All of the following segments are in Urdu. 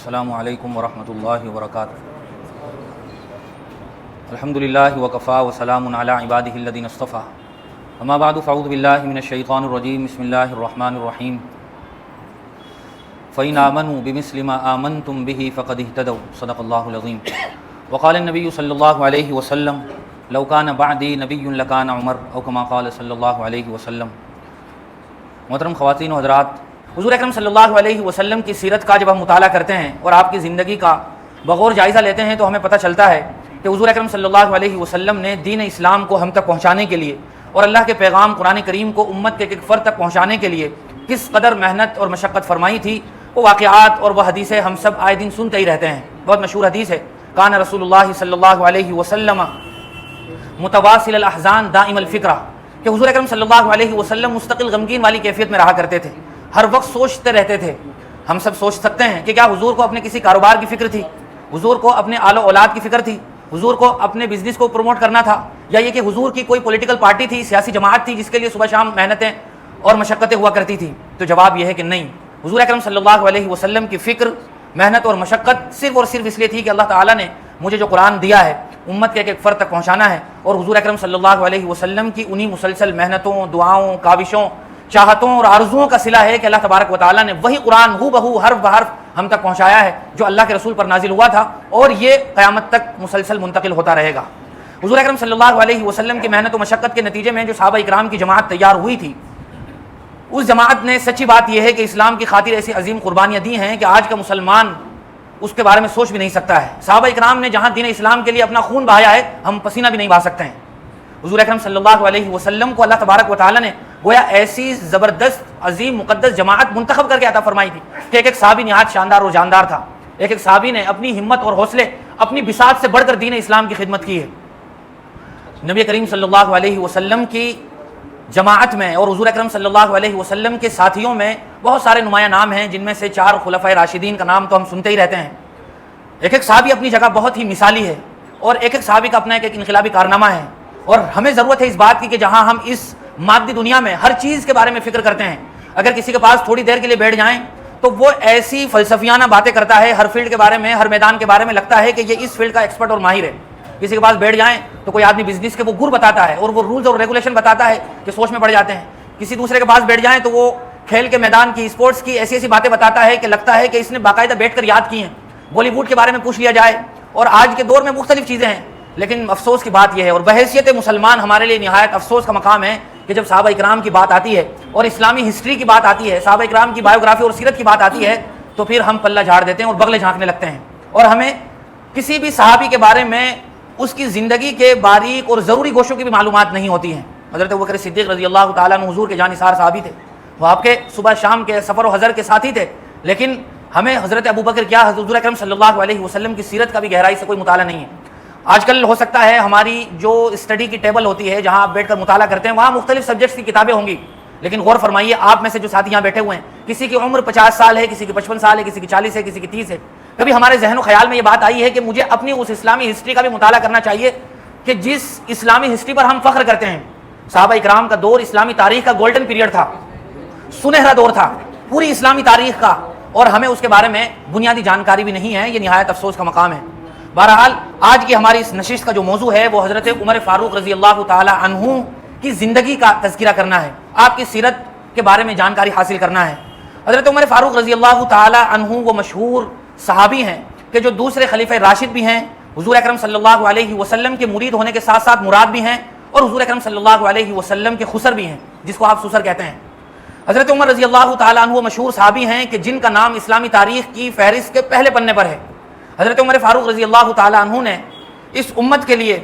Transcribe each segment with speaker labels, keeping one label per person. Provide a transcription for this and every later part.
Speaker 1: السلام علیکم ورحمۃ اللہ وبرکاتہ۔ الحمدللہ وکفا وسلام علی عبادہ الذین اصطفیٰ، اما بعد فاعوذ باللہ من الشیطان الرجیم، بسم اللہ الرحمن الرحیم۔ فإن آمنوا بمثل ما آمنتم به فقد اهتدوا، صدق اللہ العظیم۔ وقال النبی صلی اللہ علیہ وسلم لو کان بعدی نبی لکان عمر، او کما قال صلی اللہ علیہ وسلم۔ محترم خواتین و حضرات، حضور اکرم صلی اللہ علیہ وسلم کی سیرت کا جب ہم مطالعہ کرتے ہیں اور آپ کی زندگی کا بغور جائزہ لیتے ہیں تو ہمیں پتہ چلتا ہے کہ حضور اکرم صلی اللہ علیہ وسلم نے دین اسلام کو ہم تک پہنچانے کے لیے اور اللہ کے پیغام قرآن کریم کو امت کے ایک فرد تک پہنچانے کے لیے کس قدر محنت اور مشقت فرمائی تھی، وہ واقعات اور وہ حدیثیں ہم سب آئے دن سنتے ہی رہتے ہیں۔ بہت مشہور حدیث ہے، کان رسول اللہ صلی اللہ علیہ وسلم متواصل الاحزان دائم الفکرہ، کہ حضور اکرم صلی اللہ علیہ وسلم مستقل غمگین والی کیفیت میں رہا کرتے تھے، ہر وقت سوچتے رہتے تھے۔ ہم سب سوچ سکتے ہیں کہ کیا حضور کو اپنے کسی کاروبار کی فکر تھی، حضور کو اپنے آل و اولاد کی فکر تھی، حضور کو اپنے بزنس کو پروموٹ کرنا تھا، یا یہ کہ حضور کی کوئی پولیٹیکل پارٹی تھی، سیاسی جماعت تھی جس کے لیے صبح شام محنتیں اور مشقتیں ہوا کرتی تھی؟ تو جواب یہ ہے کہ نہیں، حضور اکرم صلی اللہ علیہ وسلم کی فکر، محنت اور مشقت صرف اور صرف اس لیے تھی کہ اللہ تعالیٰ نے مجھے جو قرآن دیا ہے امت کے ایک فرد تک پہنچانا ہے، اور حضور اکرم صلی اللہ علیہ وسلم کی انہی مسلسل محنتوں، دعاؤں، کاوشوں، چاہتوں اور آرزوؤں کا صلہ ہے کہ اللہ تبارک و تعالیٰ نے وہی قرآن ہو بہو حرف بحرف ہم تک پہنچایا ہے جو اللہ کے رسول پر نازل ہوا تھا، اور یہ قیامت تک مسلسل منتقل ہوتا رہے گا۔ حضور اکرم صلی اللہ علیہ وسلم کی محنت و مشقت کے نتیجے میں جو صحابہ اکرام کی جماعت تیار ہوئی تھی، اس جماعت نے سچی بات یہ ہے کہ اسلام کی خاطر ایسی عظیم قربانیاں دی ہیں کہ آج کا مسلمان اس کے بارے میں سوچ بھی نہیں سکتا ہے۔ صحابہ اکرام نے جہاں دین اسلام کے لیے اپنا خون بہایا ہے، ہم پسینہ بھی نہیں بہا سکتے ہیں۔ حضور اکرم صلی اللہ علیہ وسلم کو اللہ تبارک و تعالیٰ نے گویا ایسی زبردست عظیم مقدس جماعت منتخب کر کے عطا فرمائی تھی کہ ایک ایک صحابی نہایت شاندار اور جاندار تھا، ایک ایک صحابی نے اپنی ہمت اور حوصلے، اپنی بساط سے بڑھ کر دین اسلام کی خدمت کی ہے۔ نبی کریم صلی اللہ علیہ وسلم کی جماعت میں اور حضور اکرم صلی اللہ علیہ وسلم کے ساتھیوں میں بہت سارے نمایاں نام ہیں، جن میں سے 4 خلفائے راشدین کا نام تو ہم سنتے ہی رہتے ہیں۔ ایک ایک صحابی اپنی جگہ بہت ہی مثالی ہے، اور ایک ایک صحابی کا اپنا ایک انقلابی کارنامہ ہے، اور ہمیں ضرورت ہے اس بات کی کہ جہاں ہم اس مادی دنیا میں ہر چیز کے بارے میں فکر کرتے ہیں، اگر کسی کے پاس تھوڑی دیر کے لیے بیٹھ جائیں تو وہ ایسی فلسفیانہ باتیں کرتا ہے، ہر فیلڈ کے بارے میں، ہر میدان کے بارے میں لگتا ہے کہ یہ اس فیلڈ کا ایکسپرٹ اور ماہر ہے۔ کسی کے پاس بیٹھ جائیں تو کوئی آدمی بزنس کے وہ گر بتاتا ہے اور وہ رولز اور ریگولیشن بتاتا ہے کہ سوچ میں پڑ جاتے ہیں۔ کسی دوسرے کے پاس بیٹھ جائیں تو وہ کھیل کے میدان کی، اسپورٹس کی ایسی ایسی باتیں بتاتا ہے کہ لگتا ہے کہ اس نے باقاعدہ بیٹھ کر یاد کی ہیں۔ بالی ووڈ کے بارے میں پوچھ لیا جائے، اور آج کے دور میں مختلف چیزیں ہیں، لیکن افسوس کی بات یہ ہے، اور بحیثیت مسلمان ہمارے لیے نہایت افسوس کا مقام ہے کہ جب صحابہ اکرام کی بات آتی ہے اور اسلامی ہسٹری کی بات آتی ہے، صحابہ اکرام کی بایوگرافی اور سیرت کی بات آتی ہے، تو پھر ہم پلہ جھاڑ دیتے ہیں اور بغلے جھانکنے لگتے ہیں، اور ہمیں کسی بھی صحابی کے بارے میں اس کی زندگی کے باریک اور ضروری گوشوں کی بھی معلومات نہیں ہوتی ہیں۔ حضرت ابوبکر صدیق رضی اللہ تعالیٰ عنہ حضور کے جانثار صحابی تھے، وہ آپ کے صبح شام کے سفر و حضر کے ساتھی تھے، لیکن ہمیں حضرت ابوبکر کیا حضور اکرم صلی اللہ علیہ وسلم کی سیرت کا بھی گہرائی سے کوئی مطالعہ نہیں ہے۔ آج کل ہو سکتا ہے ہماری جو اسٹڈی کی ٹیبل ہوتی ہے جہاں آپ بیٹھ کر مطالعہ کرتے ہیں، وہاں مختلف سبجیکٹس کی کتابیں ہوں گی، لیکن غور فرمائیے آپ میں سے جو ساتھی یہاں بیٹھے ہوئے ہیں، کسی کی عمر 50 سال ہے، کسی کی 55 سال ہے، کسی کی 40 ہے، کسی کی 30 ہے، کبھی ہمارے ذہن و خیال میں یہ بات آئی ہے کہ مجھے اپنی اس اسلامی ہسٹری کا بھی مطالعہ کرنا چاہیے کہ جس اسلامی ہسٹری پر ہم فخر کرتے ہیں؟ صحابہ اکرام کا دور اسلامی تاریخ کا گولڈن پیریڈ تھا، سنہرا دور تھا پوری اسلامی تاریخ کا، اور ہمیں اس کے بارے میں بنیادی جانکاری بھی نہیں ہے۔ یہ نہایت افسوس کا مقام ہے۔ بہرحال آج کی ہماری اس نشست کا جو موضوع ہے وہ حضرت عمر فاروق رضی اللہ تعالی عنہ کی زندگی کا تذکرہ کرنا ہے، آپ کی سیرت کے بارے میں جانکاری حاصل کرنا ہے۔ حضرت عمر فاروق رضی اللہ تعالی عنہ وہ مشہور صحابی ہیں کہ جو دوسرے خلیفہ راشد بھی ہیں، حضور اکرم صلی اللہ علیہ وسلم کے مرید ہونے کے ساتھ ساتھ مراد بھی ہیں، اور حضور اکرم صلی اللہ علیہ وسلم کے خسر بھی ہیں، جس کو آپ سسر کہتے ہیں۔ حضرت عمر رضی اللہ تعالیٰ عنہ وہ مشہور صحابی ہیں کہ جن کا نام اسلامی تاریخ کی فہرست کے پہلے پنے پر ہے۔ حضرت عمر فاروق رضی اللہ تعالیٰ عنہ نے اس امت کے لیے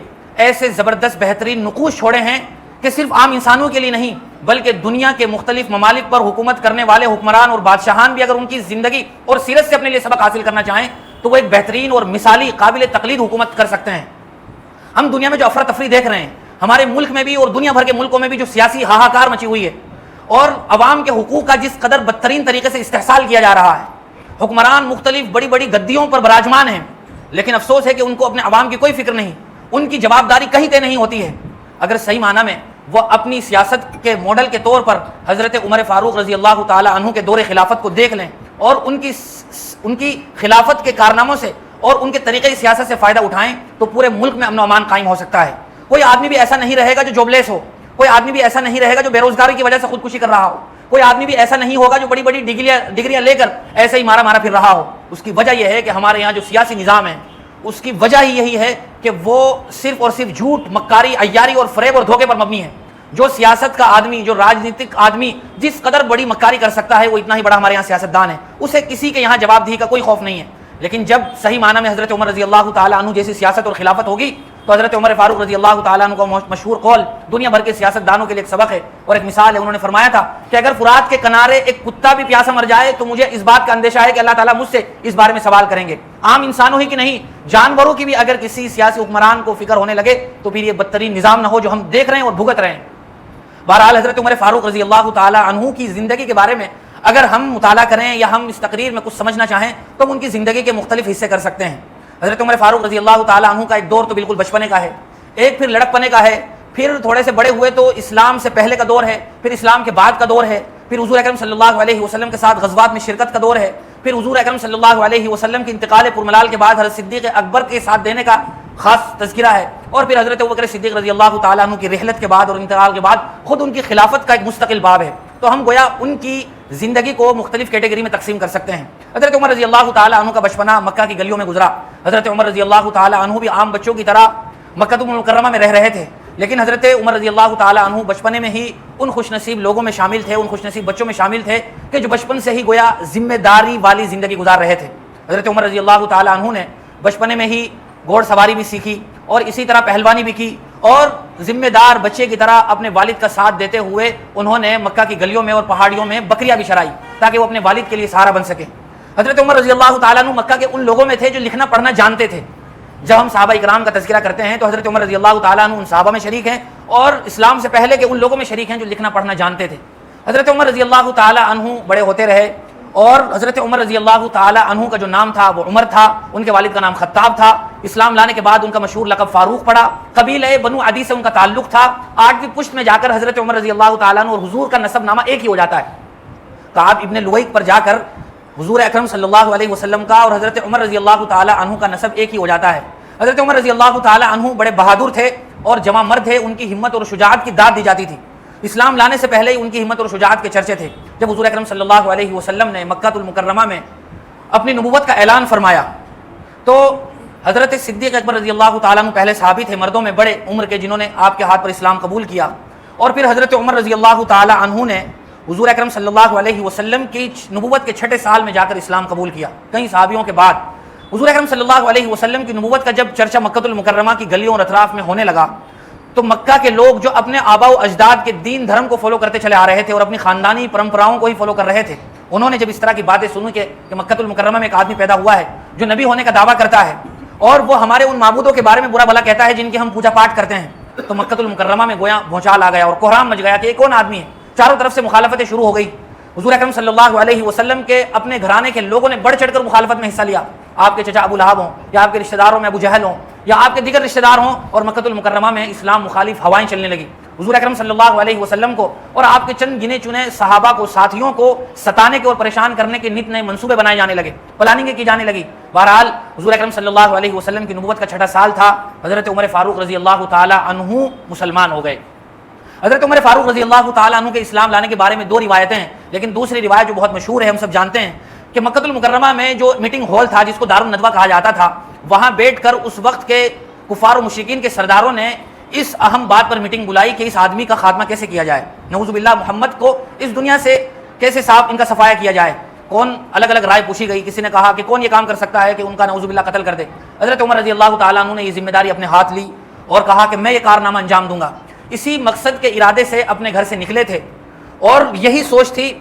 Speaker 1: ایسے زبردست بہترین نقوش چھوڑے ہیں کہ صرف عام انسانوں کے لیے نہیں بلکہ دنیا کے مختلف ممالک پر حکومت کرنے والے حکمران اور بادشاہان بھی اگر ان کی زندگی اور سیرت سے اپنے لیے سبق حاصل کرنا چاہیں تو وہ ایک بہترین اور مثالی قابل تقلید حکومت کر سکتے ہیں۔ ہم دنیا میں جو افراتفری دیکھ رہے ہیں، ہمارے ملک میں بھی اور دنیا بھر کے ملکوں میں بھی جو سیاسی ہاہاکار مچی ہوئی ہے، اور عوام کے حقوق کا جس قدر بدترین طریقے سے استحصال کیا جا رہا ہے، حکمران مختلف بڑی بڑی گدیوں پر براجمان ہیں، لیکن افسوس ہے کہ ان کو اپنے عوام کی کوئی فکر نہیں، ان کی جوابداری کہیں تے نہیں ہوتی ہے۔ اگر صحیح معنی میں وہ اپنی سیاست کے ماڈل کے طور پر حضرت عمر فاروق رضی اللہ تعالی عنہ کے دور خلافت کو دیکھ لیں اور ان کی خلافت کے کارناموں سے اور ان کے طریقے سیاست سے فائدہ اٹھائیں تو پورے ملک میں امن و امان قائم ہو سکتا ہے۔ کوئی آدمی بھی ایسا نہیں رہے گا جو جابلیس ہو، کوئی آدمی بھی ایسا نہیں رہے گا جو بے روزگاری کی وجہ سے خودکشی کر رہا ہو، کوئی آدمی بھی ایسا نہیں ہوگا جو بڑی بڑی ڈگریاں لے کر ایسے ہی مارا پھر رہا ہو۔ اس کی وجہ یہ ہے کہ ہمارے یہاں جو سیاسی نظام ہے اس کی وجہ ہی یہی ہے کہ وہ صرف اور صرف جھوٹ، مکاری، عیاری اور فریب اور دھوکے پر مبنی ہے۔ جو سیاست کا آدمی، جو راجنیتک آدمی جس قدر بڑی مکاری کر سکتا ہے وہ اتنا ہی بڑا ہمارے یہاں سیاستدان ہے، اسے کسی کے یہاں جواب دہی کا کوئی خوف نہیں ہے۔ لیکن جب صحیح معنی میں حضرت عمر رضی اللہ تعالیٰ عنہ جیسی سیاست اور خلافت ہوگی تو حضرت عمر فاروق رضی اللہ تعالیٰ عنہ کا مشہور قول دنیا بھر کے سیاست دانوں کے لیے ایک سبق ہے اور ایک مثال ہے۔ انہوں نے فرمایا تھا کہ اگر فرات کے کنارے ایک کتا بھی پیاسا مر جائے تو مجھے اس بات کا اندیشہ ہے کہ اللہ تعالیٰ مجھ سے اس بارے میں سوال کریں گے۔ عام انسانوں ہی کی نہیں، جانوروں کی بھی اگر کسی سیاسی حکمران کو فکر ہونے لگے تو پھر یہ بدترین نظام نہ ہو جو ہم دیکھ رہے ہیں اور بھگت رہے ہیں۔ بہرحال حضرت عمر فاروق رضی اللہ تعالیٰ عنہ کی زندگی کے بارے میں اگر ہم مطالعہ کریں یا ہم اس تقریر میں کچھ سمجھنا چاہیں تو ہم ان کی زندگی کے مختلف حصے کر سکتے ہیں۔ حضرت عمر فاروق رضی اللہ تعالیٰ عنہ کا ایک دور تو بالکل بچپنے کا ہے، ایک پھر لڑک پنے کا ہے، پھر تھوڑے سے بڑے ہوئے تو اسلام سے پہلے کا دور ہے، پھر اسلام کے بعد کا دور ہے، پھر حضور اکرم صلی اللہ علیہ وسلم کے ساتھ غزوات میں شرکت کا دور ہے، پھر حضور اکرم صلی اللہ علیہ وسلم کے انتقال پرملال کے بعد حضرت صدیق اکبر کے ساتھ دینے کا خاص تذکرہ ہے، اور پھر حضرت ابوبکر صدیق رضی اللہ تعالیٰ عنہ کی رحلت کے بعد اور انتقال کے بعد خود ان کی خلافت کا ایک مستقل باب ہے۔ تو ہم گویا ان کی زندگی کو مختلف کیٹیگری میں تقسیم کر سکتے ہیں۔ حضرت عمر رضی اللہ تعالیٰ عنہ کا بچپنا مکہ کی گلیوں میں گزرا۔ حضرت عمر رضی اللہ تعالیٰ عنہ بھی عام بچوں کی طرح مکہ المکرمہ میں رہ رہے تھے، لیکن حضرت عمر رضی اللہ تعالیٰ عنہ بچپنے میں ہی ان خوش نصیب لوگوں میں شامل تھے، ان خوش نصیب بچوں میں شامل تھے کہ جو بچپن سے ہی گویا ذمہ داری والی زندگی گزار رہے تھے۔ حضرت عمر رضی اللہ تعالیٰ عنہ نے بچپنے میں ہی گھوڑ سواری بھی سیکھی اور اسی طرح پہلوانی بھی کی، اور ذمہ دار بچے کی طرح اپنے والد کا ساتھ دیتے ہوئے انہوں نے مکہ کی گلیوں میں اور پہاڑیوں میں بکریاں بھی چرائی تاکہ وہ اپنے والد کے لیے سہارا بن سکے۔ حضرت عمر رضی اللہ تعالیٰ عنہ مکہ کے ان لوگوں میں تھے جو لکھنا پڑھنا جانتے تھے۔ جب ہم صحابہ اکرام کا تذکرہ کرتے ہیں تو حضرت عمر رضی اللہ تعالیٰ عنہ ان صحابہ میں شریک ہیں اور اسلام سے پہلے کے ان لوگوں میں شریک ہیں جو لکھنا پڑھنا جانتے تھے۔ حضرت عمر رضی اللہ تعالیٰ عنہ بڑے ہوتے رہے اور حضرت عمر رضی اللہ تعالیٰ عنہ کا جو نام تھا وہ عمر تھا، ان کے والد کا نام خطاب تھا۔ اسلام لانے کے بعد ان کا مشہور لقب فاروق پڑا۔ قبیلہ بنو عدی سے ان کا تعلق تھا۔ آٹھویں پشت میں جا کر حضرت عمر رضی اللہ تعالیٰ عنہ اور حضور کا نسب نامہ ایک ہی ہو جاتا ہے۔ کعب ابن لویک پر جا کر حضور اکرم صلی اللہ علیہ وسلم کا اور حضرت عمر رضی اللہ تعالیٰ عنہ کا نسب ایک ہی ہو جاتا ہے۔ حضرت عمر رضی اللہ تعالیٰ عنہ بڑے بہادر تھے اور جواں مرد تھے، ان کی ہمت اور شجاعت کی داد دی جاتی تھی۔ اسلام لانے سے پہلے ہی ان کی ہمت اور شجاعت کے چرچے تھے۔ جب حضور اکرم صلی اللہ علیہ وسلم نے مکہ المکرمہ میں اپنی نبوت کا اعلان فرمایا تو حضرت صدیق اکبر رضی اللہ تعالیٰ عنہ پہلے صحابی تھے، مردوں میں بڑے عمر کے، جنہوں نے آپ کے ہاتھ پر اسلام قبول کیا، اور پھر حضرت عمر رضی اللہ تعالیٰ عنہ نے حضور اکرم صلی اللہ علیہ وسلم کی نبوت کے 6 سال میں جا کر اسلام قبول کیا۔ کئی صحابیوں کے بعد حضور اکرم صلی اللہ علیہ وسلم کی نبوت کا جب چرچا مکہ المکرمہ کی گلیوں اور اطراف میں ہونے لگا تو مکہ کے لوگ جو اپنے آبا و اجداد کے دین دھرم کو فالو کرتے چلے آ رہے تھے اور اپنی خاندانی پرمپراؤں کو ہی فالو کر رہے تھے، انہوں نے جب اس طرح کی باتیں سنی کہ مکہ المکرمہ میں ایک آدمی پیدا ہوا ہے جو نبی ہونے کا دعویٰ کرتا ہے اور وہ ہمارے ان معبودوں کے بارے میں برا بھلا کہتا ہے جن کی ہم پوجا پاٹ کرتے ہیں، تو مکہ المکرمہ میں گویا بھونچال آ گیا اور کوہرام مچ گیا کہ یہ کون آدمی ہے۔ چاروں طرف سے مخالفتیں شروع ہو گئی۔ حضور اکرم صلی اللہ علیہ وسلم کے اپنے گھرانے کے لوگوں نے بڑھ چڑھ کر مخالفت میں حصہ لیا، آپ کے چچا ابو لہب ہوں یا آپ کے رشتہ داروں میں ابو جہل ہوں یا آپ کے دیگر رشتہ دار ہوں، اور مکہ المکرمہ میں اسلام مخالف ہوائیں چلنے لگی۔ حضور اکرم صلی اللہ علیہ وسلم کو اور آپ کے چند گنے چنے صحابہ کو، ساتھیوں کو ستانے کے اور پریشان کرنے کے نت نئے منصوبے بنائے جانے لگے، پلاننگیں کی جانے لگی۔ بہرحال حضور اکرم صلی اللہ علیہ وسلم کی نبوت کا 6واں سال تھا، حضرت عمر فاروق رضی اللہ تعالی عنہ مسلمان ہو گئے۔ حضرت عمر فاروق رضی اللہ تعالیٰ عنہ کے اسلام لانے کے بارے میں 2 روایتیں ہیں، لیکن دوسری روایت جو بہت مشہور ہے ہم سب جانتے ہیں کہ مکہ المکرمہ میں جو میٹنگ ہال تھا جس کو دار الندوہ کہا جاتا تھا، وہاں بیٹھ کر اس وقت کے کفار و مشرکین کے سرداروں نے اس اہم بات پر میٹنگ بلائی کہ اس آدمی کا خاتمہ کیسے کیا جائے، نعوذ باللہ محمد کو اس دنیا سے کیسے صاف ان کا صفایا کیا جائے۔ کون الگ الگ رائے پوچھی گئی، کسی نے کہا کہ کون یہ کام کر سکتا ہے کہ ان کا نعوذ باللہ قتل کر دے۔ حضرت عمر رضی اللہ تعالیٰ عنہ نے یہ ذمہ داری اپنے ہاتھ لی اور کہا کہ میں یہ کارنامہ انجام دوں گا۔ اسی مقصد کے ارادے سے اپنے گھر سے نکلے تھے اور یہی سوچ تھی،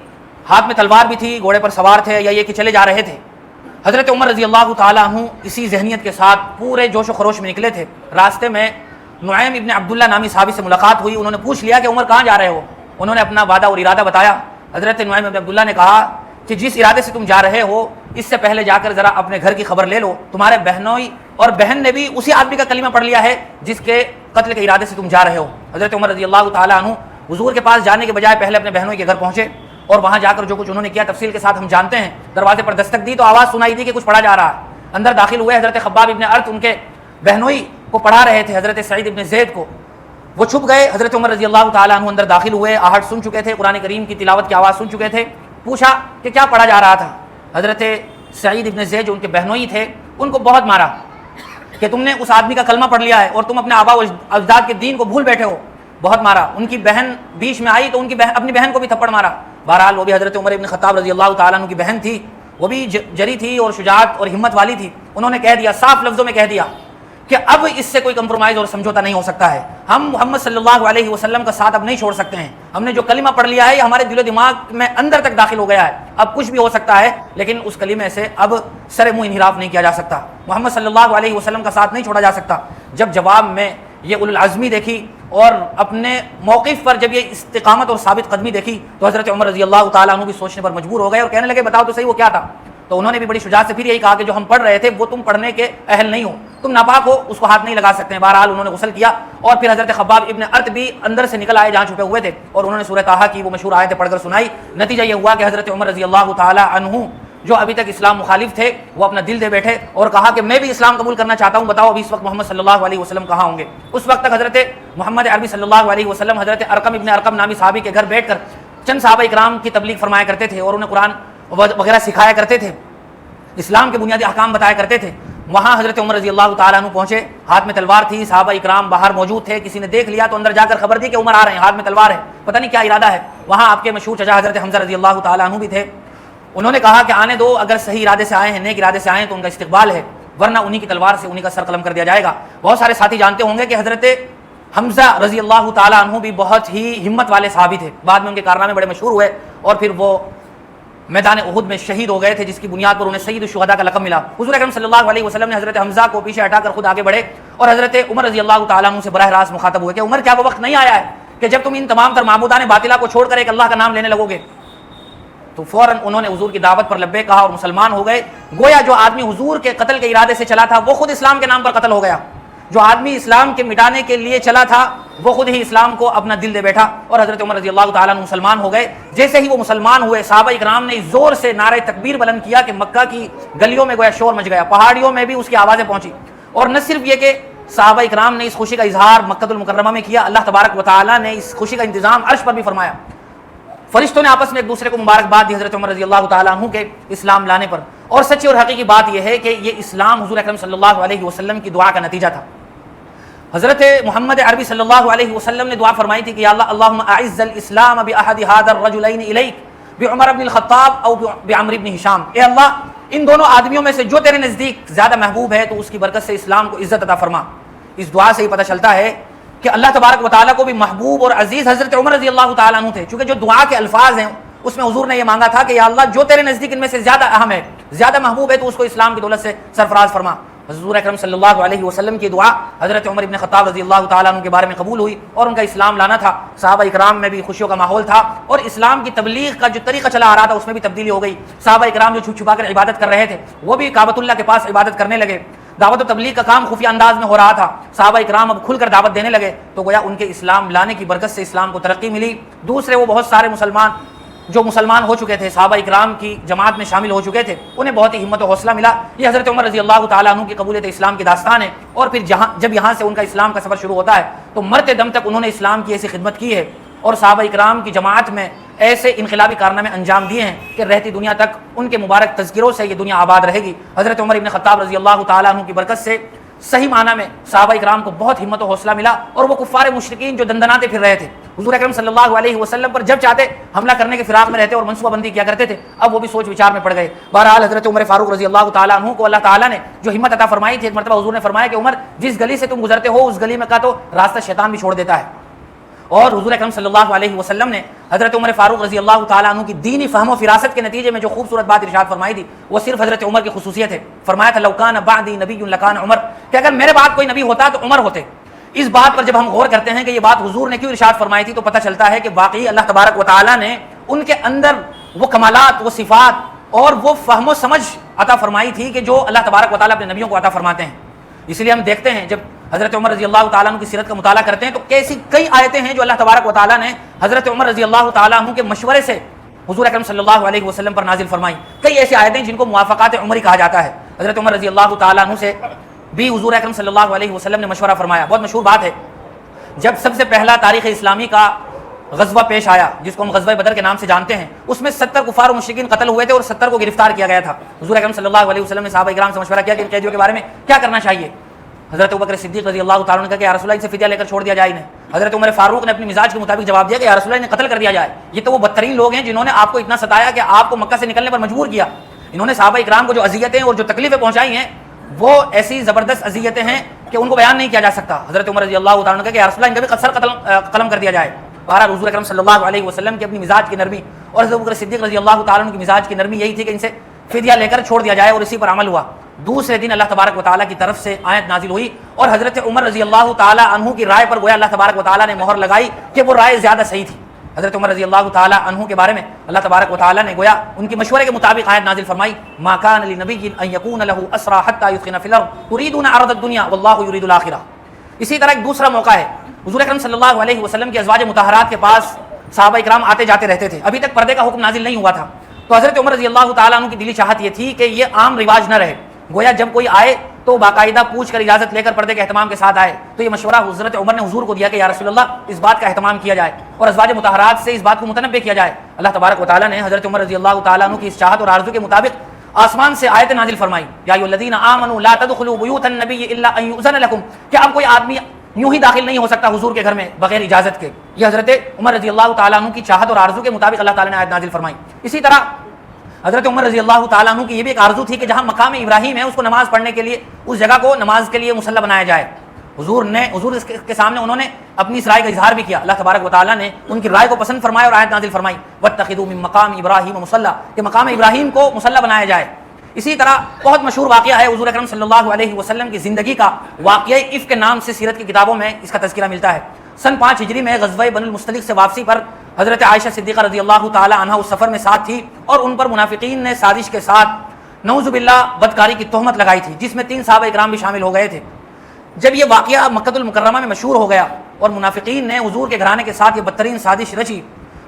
Speaker 1: ہاتھ میں تلوار بھی تھی، گھوڑے پر سوار تھے یا یہ کہ چلے جا رہے تھے۔ حضرت عمر رضی اللہ تعالیٰ عنہ اسی ذہنیت کے ساتھ پورے جوش و خروش میں نکلے تھے۔ راستے میں نعیم ابن عبداللہ نامی صحابی سے ملاقات ہوئی، انہوں نے پوچھ لیا کہ عمر کہاں جا رہے ہو؟ انہوں نے اپنا وعدہ اور ارادہ بتایا۔ حضرت نعیم ابن عبداللہ نے کہا کہ جس ارادے سے تم جا رہے ہو اس سے پہلے جا کر ذرا اپنے گھر کی خبر لے لو، تمہارے بہنوئی اور بہن نے بھی اسی آدمی کا کلمہ پڑھ لیا ہے جس کے قتل کے ارادے سے تم جا رہے ہو۔ حضرت عمر رضی اللہ تعالیٰ عنہ حضور کے پاس جانے کے بجائے پہلے اپنے بہنوئی کے گھر پہنچے اور وہاں جا کر جو کچھ انہوں نے کیا تفصیل کے ساتھ ہم جانتے ہیں. دروازے پر دستک دی تو آواز سنائی دی کہ کچھ پڑھا جا رہا ہے. اندر داخل ہوئے. حضرت خباب ابن ارت ان کے بہنوئی کو پڑھا رہے تھے, حضرت سعید ابن زید کو. وہ چھپ گئے. حضرت عمر رضی اللہ تعالیٰ عنہ اندر داخل ہوئے, آہٹ سن چکے تھے, قرآن کریم کی تلاوت کی آواز سن چکے تھے. پوچھا کہ کیا پڑھا جا رہا تھا. حضرت سعید ابن زید جو ان کے بہنوئی تھے ان کو بہت مارا کہ تم نے اس آدمی کا کلمہ پڑھ لیا ہے اور تم اپنے آبا و اجداد کے دین کو بھول بیٹھے ہو. بہت مارا. ان کی بہن بیچ میں آئی تو ان کی اپنی بہن کو بھی تھپڑ مارا. بہرحال وہ بھی حضرت عمر ابن خطاب رضی اللہ تعالیٰ عنہ کی بہن تھی, وہ بھی جری تھی اور شجاعت اور ہمت والی تھی. انہوں نے کہہ دیا, صاف لفظوں میں کہہ دیا کہ اب اس سے کوئی کمپرومائز اور سمجھوتا نہیں ہو سکتا ہے. ہم محمد صلی اللہ علیہ وسلم کا ساتھ اب نہیں چھوڑ سکتے ہیں. ہم نے جو کلمہ پڑھ لیا ہے یہ ہمارے دل و دماغ میں اندر تک داخل ہو گیا ہے. اب کچھ بھی ہو سکتا ہے لیکن اس کلمے سے اب سر منہ انحراف نہیں کیا جا سکتا. محمد صلی اللہ علیہ وسلم کا ساتھ نہیں چھوڑا جا سکتا. جب جواب میں یہ اولو العزمی دیکھی اور اپنے موقف پر جب یہ استقامت اور ثابت قدمی دیکھی تو حضرت عمر رضی اللہ تعالیٰ عنہ بھی سوچنے پر مجبور ہو گئے اور کہنے لگے بتاؤ تو صحیح وہ کیا تھا. تو انہوں نے بھی بڑی شجاعت سے پھر یہی کہا کہ جو ہم پڑھ رہے تھے وہ تم پڑھنے کے اہل نہیں ہو, تم ناپاک ہو, اس کو ہاتھ نہیں لگا سکتے ہیں. بہرحال انہوں نے غسل کیا اور پھر حضرت خباب ابن ارت بھی اندر سے نکل آئے جہاں چھپے ہوئے تھے اور انہوں نے سورہ طٰہٰ کی وہ مشہور آیتیں پڑھ کر سنائی. نتیجہ یہ ہوا کہ حضرت عمر رضی اللہ تعالیٰ عنہ جو ابھی تک اسلام مخالف تھے وہ اپنا دل دے بیٹھے اور کہا کہ میں بھی اسلام قبول کرنا چاہتا ہوں, بتاؤ ابھی اس وقت محمد صلی اللہ علیہ وسلم کہاں ہوں گے. اس وقت تک حضرت محمد عربی صلی اللہ علیہ وسلم حضرت ارقم ابن ارقم نامی صحابی کے گھر بیٹھ کر چند صحابہ اکرام کی تبلیغ فرمایا کرتے تھے اور انہیں قرآن وغیرہ سکھایا کرتے تھے, اسلام کے بنیادی احکام بتایا کرتے تھے. وہاں حضرت عمر رضی اللہ تعالیٰ عنہ پہنچے, ہاتھ میں تلوار تھی. صحابہ اکرام باہر موجود تھے. کسی نے دیکھ لیا تو اندر جا کر خبر دی کہ عمر آ رہے ہیں, ہاتھ میں تلوار ہے, پتہ نہیں کیا ارادہ ہے. وہاں آپ کے مشہور چچا حضرت حمزہ رضی اللہ تعالیٰ عنہ بھی تھے. انہوں نے کہا کہ آنے دو, اگر صحیح ارادے سے آئے ہیں, نیک ارادے سے آئے ہیں تو ان کا استقبال ہے, ورنہ انہی کی تلوار سے انہی کا سر قلم کر دیا جائے گا. بہت سارے ساتھی جانتے ہوں گے کہ حضرت حمزہ رضی اللہ تعالیٰ عنہ بھی بہت ہی ہمت والے صحابی تھے. بعد میں ان کے کارنامے بڑے مشہور ہوئے اور پھر وہ میدان احد میں شہید ہو گئے تھے, جس کی بنیاد پر انہیں سید الشہداء کا لقب ملا. حضور اکرم صلی اللہ علیہ وسلم نے حضرت حمزہ کو پیچھے ہٹا کر خود آگے بڑھے اور حضرت عمر رضی اللہ تعالیٰ عنہ سے براہ راست مخاطب ہوئے کہ عمر کیا وہ وقت نہیں آیا ہے کہ جب تم ان تمام تر معبودان باطلہ کو چھوڑ کر ایک اللہ کا نام لینے لگو گے. تو فوراً انہوں نے حضور کی دعوت پر لبیک کہا اور مسلمان ہو گئے. گویا جو آدمی حضور کے قتل کے ارادے سے چلا تھا وہ خود اسلام کے نام پر قتل ہو گیا. جو آدمی اسلام کے مٹانے کے لیے چلا تھا وہ خود ہی اسلام کو اپنا دل دے بیٹھا اور حضرت عمر رضی اللہ تعالیٰ عنہ مسلمان ہو گئے. جیسے ہی وہ مسلمان ہوئے صحابہ اکرام نے زور سے نعرہ تکبیر بلند کیا کہ مکہ کی گلیوں میں گویا شور مچ گیا, پہاڑیوں میں بھی اس کی آوازیں پہنچی. اور نہ صرف یہ کہ صحابہ اکرام نے اس خوشی کا اظہار مکہ المکرمہ میں کیا, اللہ تبارک و تعالیٰ نے اس خوشی کا انتظام عرش پر بھی فرمایا. فرشتوں نے آپس میں ایک دوسرے کو مبارکباد دی حضرت عمر رضی اللہ تعالیٰ عنہ کے اسلام لانے پر. اور سچی اور حقیقی بات یہ ہے کہ یہ اسلام حضور اکرم صلی اللہ علیہ وسلم کی دعا کا نتیجہ تھا. حضرت محمد عربی صلی اللہ علیہ وسلم نے دعا فرمائی تھی کہ یا اللہ اللہم اعز الاسلام باحد هذا الرجلین الیک بعمر بن الخطاب او بعمر بن ہشام. اے اللہ ان دونوں آدمیوں میں سے جو تیرے نزدیک زیادہ محبوب ہے تو اس کی برکت سے اسلام کو عزت عطا فرما. اس دعا سے ہی پتہ چلتا ہے کہ اللہ تبارک و تعالیٰ کو بھی محبوب اور عزیز حضرت عمر رضی اللہ تعالیٰ عنہ تھے, چونکہ جو دعا کے الفاظ ہیں اس میں حضور نے یہ مانگا تھا کہ یا اللہ جو تیرے نزدیک ان میں سے زیادہ اہم ہے, زیادہ محبوب ہے تو اس کو اسلام کی دولت سے سرفراز فرما. حضور اکرم صلی اللہ علیہ وسلم کی دعا حضرت عمر ابن خطاب رضی اللہ تعالیٰ عنہ کے بارے میں قبول ہوئی اور ان کا اسلام لانا تھا. صحابہ اکرام میں بھی خوشیوں کا ماحول تھا اور اسلام کی تبلیغ کا جو طریقہ چلا آ رہا تھا اس میں بھی تبدیلی ہو گئی. صحابہ اکرام جو چھپ چھپا کر عبادت کر رہے تھے وہ بھی کعبۃ اللہ کے پاس عبادت کرنے لگے. دعوت و تبلیغ کا کام خفیہ انداز میں ہو رہا تھا. صحابہ اکرام اب کھل کر دعوت دینے لگے تو گویا ان کے اسلام لانے کی برکت سے اسلام کو ترقی ملی. دوسرے وہ بہت سارے مسلمان جو مسلمان ہو چکے تھے, صحابہ اکرام کی جماعت میں شامل ہو چکے تھے, انہیں بہت ہی ہمت و حوصلہ ملا. یہ حضرت عمر رضی اللہ تعالیٰ عنہ کی قبولیت اسلام کی داستان ہے. اور پھر جب یہاں سے ان کا اسلام کا سفر شروع ہوتا ہے تو مرتے دم تک انہوں نے اسلام کی ایسی خدمت کی ہے اور صحابہ اکرام کی جماعت میں ایسے انقلابی کارنامے انجام دیے ہیں کہ رہتی دنیا تک ان کے مبارک تذکروں سے یہ دنیا آباد رہے گی. حضرت عمر ابن خطاب رضی اللہ تعالیٰ عنہ کی برکت سے صحیح معنی میں صحابہ اکرام کو بہت ہمت و حوصلہ ملا اور وہ کفار مشرکین جو دندناتے پھر رہے تھے حضور اکرم صلی اللہ علیہ وسلم پر جب چاہتے حملہ کرنے کے فراق میں رہتے اور منصوبہ بندی کیا کرتے تھے, اب وہ بھی سوچ وچار میں پڑ گئے. بہرحال حضرت عمر فاروق رضی اللہ تعالیٰ عنہ کو اللہ تعالیٰ نے جو ہمت عطا فرمائی تھی, ایک مرتبہ حضور نے فرمایا کہ عمر جس گلی سے تم گزرتے ہو اس گلی میں کا تو راستہ شیطان بھی چھوڑ دیتا ہے. اور حضور اکرم صلی اللہ علیہ وسلم نے حضرت عمر فاروق رضی اللہ تعالیٰ عنہ کی دینی فہم و فراست کے نتیجے میں جو خوبصورت بات ارشاد فرمائی تھی وہ صرف حضرت عمر کی خصوصیت ہے. فرمایا تھا لو کان بعدی نبی لکان عمر, کہ اگر میرے بعد کوئی نبی ہوتا تو عمر ہوتے. اس بات پر جب ہم غور کرتے ہیں کہ یہ بات حضور نے کیوں ارشاد فرمائی تھی تو پتہ چلتا ہے کہ واقعی اللہ تبارک و تعالیٰ نے ان کے اندر وہ کمالات, وہ صفات اور وہ فہم و سمجھ عطا فرمائی تھی کہ جو اللہ تبارک و تعالیٰ اپنے نبیوں کو عطا فرماتے ہیں. اس لیے ہم دیکھتے ہیں جب حضرت عمر رضی اللہ تعالیٰ عنہ کی سیرت کا مطالعہ کرتے ہیں تو کیسی کئی آیتیں ہیں جو اللہ تبارک و تعالیٰ نے حضرت عمر رضی اللہ تعالیٰ عنہ کے مشورے سے حضور اکرم صلی اللہ علیہ وسلم پر نازل فرمائی. کئی ایسی آیتیں جن کو موافقات عمری کہا جاتا ہے. حضرت عمر رضی اللہ تعالیٰ عنہ سے بھی حضور اکرم صلی اللہ علیہ وسلم نے مشورہ فرمایا. بہت مشہور بات ہے, جب سب سے پہلا تاریخ اسلامی کا غزوہ پیش آیا جس کو ہم غزوہ بدر کے نام سے جانتے ہیں, اس میں 70 کفار و مشرکین قتل ہوئے تھے اور 70 کو گرفتار کیا گیا تھا. حضور اکرم صلی اللہ علیہ وسلم نے صحابہ کرام سے مشورہ کیا کہ ان قیدیوں کے بارے میں کیا کرنا چاہیے. حضرت ابوبکر صدیق رضی اللہ تعالیٰ عنہ نے کہا کہ یا رسول اللہ ان سے فدیہ لے کر چھوڑ دیا جائے انہیں. حضرت عمر فاروق نے اپنی مزاج کے مطابق جواب دیا کہ یا رسول اللہ انہیں قتل کر دیا جائے. یہ تو وہ بدترین لوگ ہیں جنہوں نے آپ کو اتنا ستایا کہ آپ کو مکہ سے نکلنے پر مجبور کیا. انہوں نے صحابہ کرام کو جو اذیتیں اور جو تکلیفیں پہنچائی ہیں وہ ایسی زبردست اذیتیں ہیں کہ ان کو بیان نہیں کیا جا سکتا. حضرت عمر رضی اللہ تعالیٰ عنہ نے کہا کہ یا رسول اللہ ان کا بھی سر قلم کر دیا جائے. بہرحال حضور اکرم صلی اللہ علیہ وسلم کی اپنی مزاج کی نرمی اور حضرت ابوبکر صدیق رضی اللہ تعالیٰ عنہ کی مزاج کی نرمی یہی تھی کہ ان سے فدیہ لے کر چھوڑ دیا جائے, اور اسی پر عمل ہوا. دوسرے دن اللہ تبارک و تعالیٰ کی طرف سے آیت نازل ہوئی اور حضرت عمر رضی اللہ تعالیٰ عنہ کی رائے پر گویا اللہ تبارک و تعالیٰ نے مہر لگائی کہ وہ رائے زیادہ صحیح تھی. حضرت عمر رضی اللہ تعالیٰ عنہ کے بارے میں اللہ تبارک و تعالیٰ نے گویا ان کے مشورے کے مطابق آیت نازل فرمائی, ما کان لنبی ان یکون له اسرى حتى يثخن في الارض تريدون عرض الدنيا والله يريد الاخرہ. اسی طرح ایک دوسرا موقع ہے, حضور اکرم صلی اللہ علیہ وسلم کے ازواج مطہرات کے پاس صحابہ اکرام آتے جاتے رہتے تھے. ابھی تک پردے کا حکم نازل نہیں ہوا تھا, تو حضرت عمر رضی اللہ تعالیٰ عنہ کی دلی چاہت یہ تھی کہ یہ عام رواج نہ رہے, گویا جب کوئی آئے تو باقاعدہ پوچھ کر اجازت لے کر پردے کے اہتمام کے ساتھ آئے. تو یہ مشورہ حضرت عمر نے حضور کو دیا کہ یا رسول اللہ اس بات کا اہتمام کیا جائے اور ازواج مطہرات سے اس بات کو متنبہ کیا جائے. اللہ تبارک و تعالیٰ نے حضرت عمر رضی اللہ تعالیٰ عنہ کی اس چاہت اور آرزو کے مطابق آسمان سے آیت نازل فرمائی, یا ایھا الذین آمنوا لا تدخلوا بیوت النبی الا ان یؤذن لکم, کہ اب کوئی آدمی یوں ہی داخل نہیں ہو سکتا حضور کے گھر میں بغیر اجازت کے. یہ حضرت عمر رضی اللہ تعالیٰ عنہ کی چاہت اور آرزو کے مطابق اللہ تعالیٰ نے آیت نازل فرمائی. اسی طرح حضرت عمر رضی اللہ تعالیٰ عنہ کی یہ بھی ایک آرزو تھی کہ جہاں مقام ابراہیم ہے اس کو نماز پڑھنے کے لیے, اس جگہ کو نماز کے لیے مصلی بنایا جائے. حضور کے سامنے انہوں نے اپنی اس رائے کا اظہار بھی کیا. اللہ تبارک و تعالیٰ نے ان کی رائے کو پسند فرمایا اور آیت نازل فرمائی, واتخذوا من مقام ابراہیم مصلی, کہ مقام ابراہیم کو مصلی بنایا جائے. اسی طرح بہت مشہور واقعہ ہے حضور اکرم صلی اللہ علیہ وسلم کی زندگی کا, واقعہ افک کے نام سے سیرت کی کتابوں میں اس کا تذکرہ ملتا ہے. سن 5 ہجری میں غزوہ بن المصطلق سے واپسی پر حضرت عائشہ صدیقہ رضی اللہ تعالی عنہا اس سفر میں ساتھ تھی, اور ان پر منافقین نے سازش کے ساتھ نعوذ باللہ بدکاری کی تہمت لگائی تھی, جس میں 3 صحابہ اکرام بھی شامل ہو گئے تھے. جب یہ واقعہ مکہ المکرمہ میں مشہور ہو گیا اور منافقین نے حضور کے گھرانے کے ساتھ یہ بدترین سازش رچی,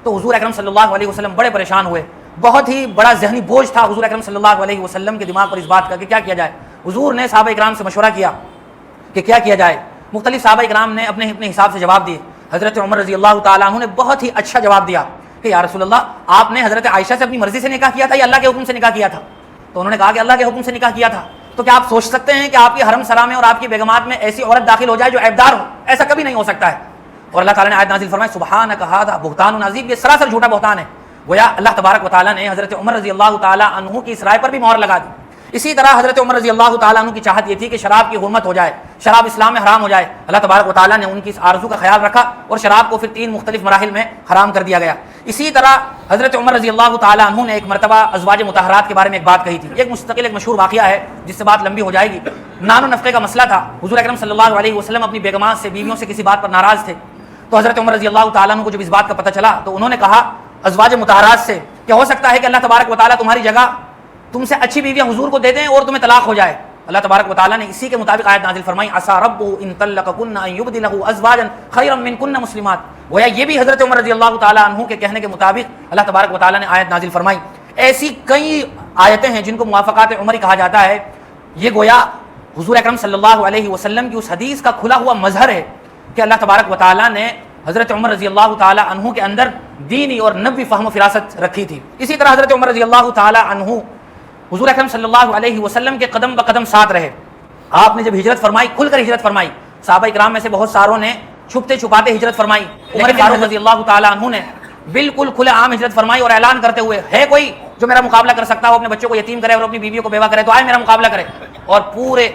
Speaker 1: تو حضور اکرم صلی اللہ علیہ وسلم بڑے پریشان ہوئے. بہت ہی بڑا ذہنی بوجھ تھا حضور اکرم صلی اللہ علیہ وسلم کے دماغ پر اس بات کا کہ کیا کیا جائے. حضور نے صحابہ اکرام سے مشورہ کیا کہ کیا کیا جائے. مختلف صحابہ اکرام نے اپنے حساب سے جواب دیے. حضرت عمر رضی اللہ تعالیٰ عنہ نے بہت ہی اچھا جواب دیا کہ یا رسول اللہ, آپ نے حضرت عائشہ سے اپنی مرضی سے نکاح کیا تھا یا اللہ کے حکم سے نکاح کیا تھا؟ تو انہوں نے کہا کہ اللہ کے حکم سے نکاح کیا تھا. تو کیا آپ سوچ سکتے ہیں کہ آپ کی حرم سرا میں اور آپ کی بیگمات میں ایسی عورت داخل ہو جائے جو عیبدار ہو؟ ایسا کبھی نہیں ہو سکتا ہے. اور اللہ تعالیٰ نے آیت نازل فرمائی, سبحانک ھذا بہتان عظیم, یہ سراسر جھوٹا بہتان ہے. گویا اللہ تبارک و تعالیٰ نے حضرت عمر رضی اللہ تعالیٰ عنہ کی اس رائے پر بھی مہر لگا دی. اسی طرح حضرت عمر رضی اللہ تعالیٰ عنہ کی چاہت یہ تھی کہ شراب کی حرمت ہو جائے, شراب اسلام میں حرام ہو جائے. اللہ تبارک و تعالیٰ نے ان کی اس آرزو کا خیال رکھا اور شراب کو پھر 3 مختلف مراحل میں حرام کر دیا گیا. اسی طرح حضرت عمر رضی اللہ تعالیٰ عنہ نے ایک مرتبہ ازواج مطہرات کے بارے میں ایک بات کہی تھی. ایک مستقل ایک مشہور واقعہ ہے جس سے بات لمبی ہو جائے گی. نان و نفقے کا مسئلہ تھا. حضور اکرم صلی اللہ علیہ وسلم اپنی بیگمات سے, بیویوں سے کسی بات پر ناراض تھے. تو حضرت عمر رضی اللہ تعالیٰ عنہ کو جب اس بات کا پتہ چلا تو انہوں نے کہا ازواج مطہرات سے کہ ہو سکتا ہے کہ اللہ تبارک و تعالیٰ تمہاری جگہ تم سے اچھی بیویاں حضور کو دے دیں اور تمہیں طلاق ہو جائے. اللہ تبارک و تعالیٰ نے اسی کے مطابق آیت نازل فرمائی, عسیٰ ربہ ان طلقکن ان یبدلہ ازواجا خیرا منکن مسلمات. گویا یہ بھی حضرت عمر رضی اللہ تعالیٰ عنہ کے کہنے کے مطابق اللہ تبارک و تعالیٰ نے آیت نازل فرمائی. ایسی کئی آیتیں ہیں جن کو موافقات عمری کہا جاتا ہے. یہ گویا حضور اکرم صلی اللہ علیہ وسلم کی اس حدیث کا کھلا ہوا مظہر ہے کہ اللہ تبارک و تعالیٰ نے حضرت عمر رضی اللہ تعالیٰ عنہ کے اندر دینی اور نبوی فہم و فراست رکھی تھی. اسی طرح حضرت عمر رضی اللہ تعالیٰ عنہ حضور اکرم صلی اللہ علیہ وسلم کے قدم بقدم ساتھ رہے. آپ نے جب ہجرت فرمائی, کھل کر ہجرت فرمائی. صحابہ اکرام میں سے بہت ساروں نے چھپتے چھپاتے ہجرت فرمائی. عمر فاروق رضی اللہ تعالیٰ عنہ نے بالکل کھلے عام ہجرت فرمائی اور اعلان کرتے ہوئے, ہے کوئی جو میرا مقابلہ کر سکتا ہو, اپنے بچوں کو یتیم کرے اور اپنی بیویوں کو بیوہ کرے تو آئے میرا مقابلہ کرے. اور پورے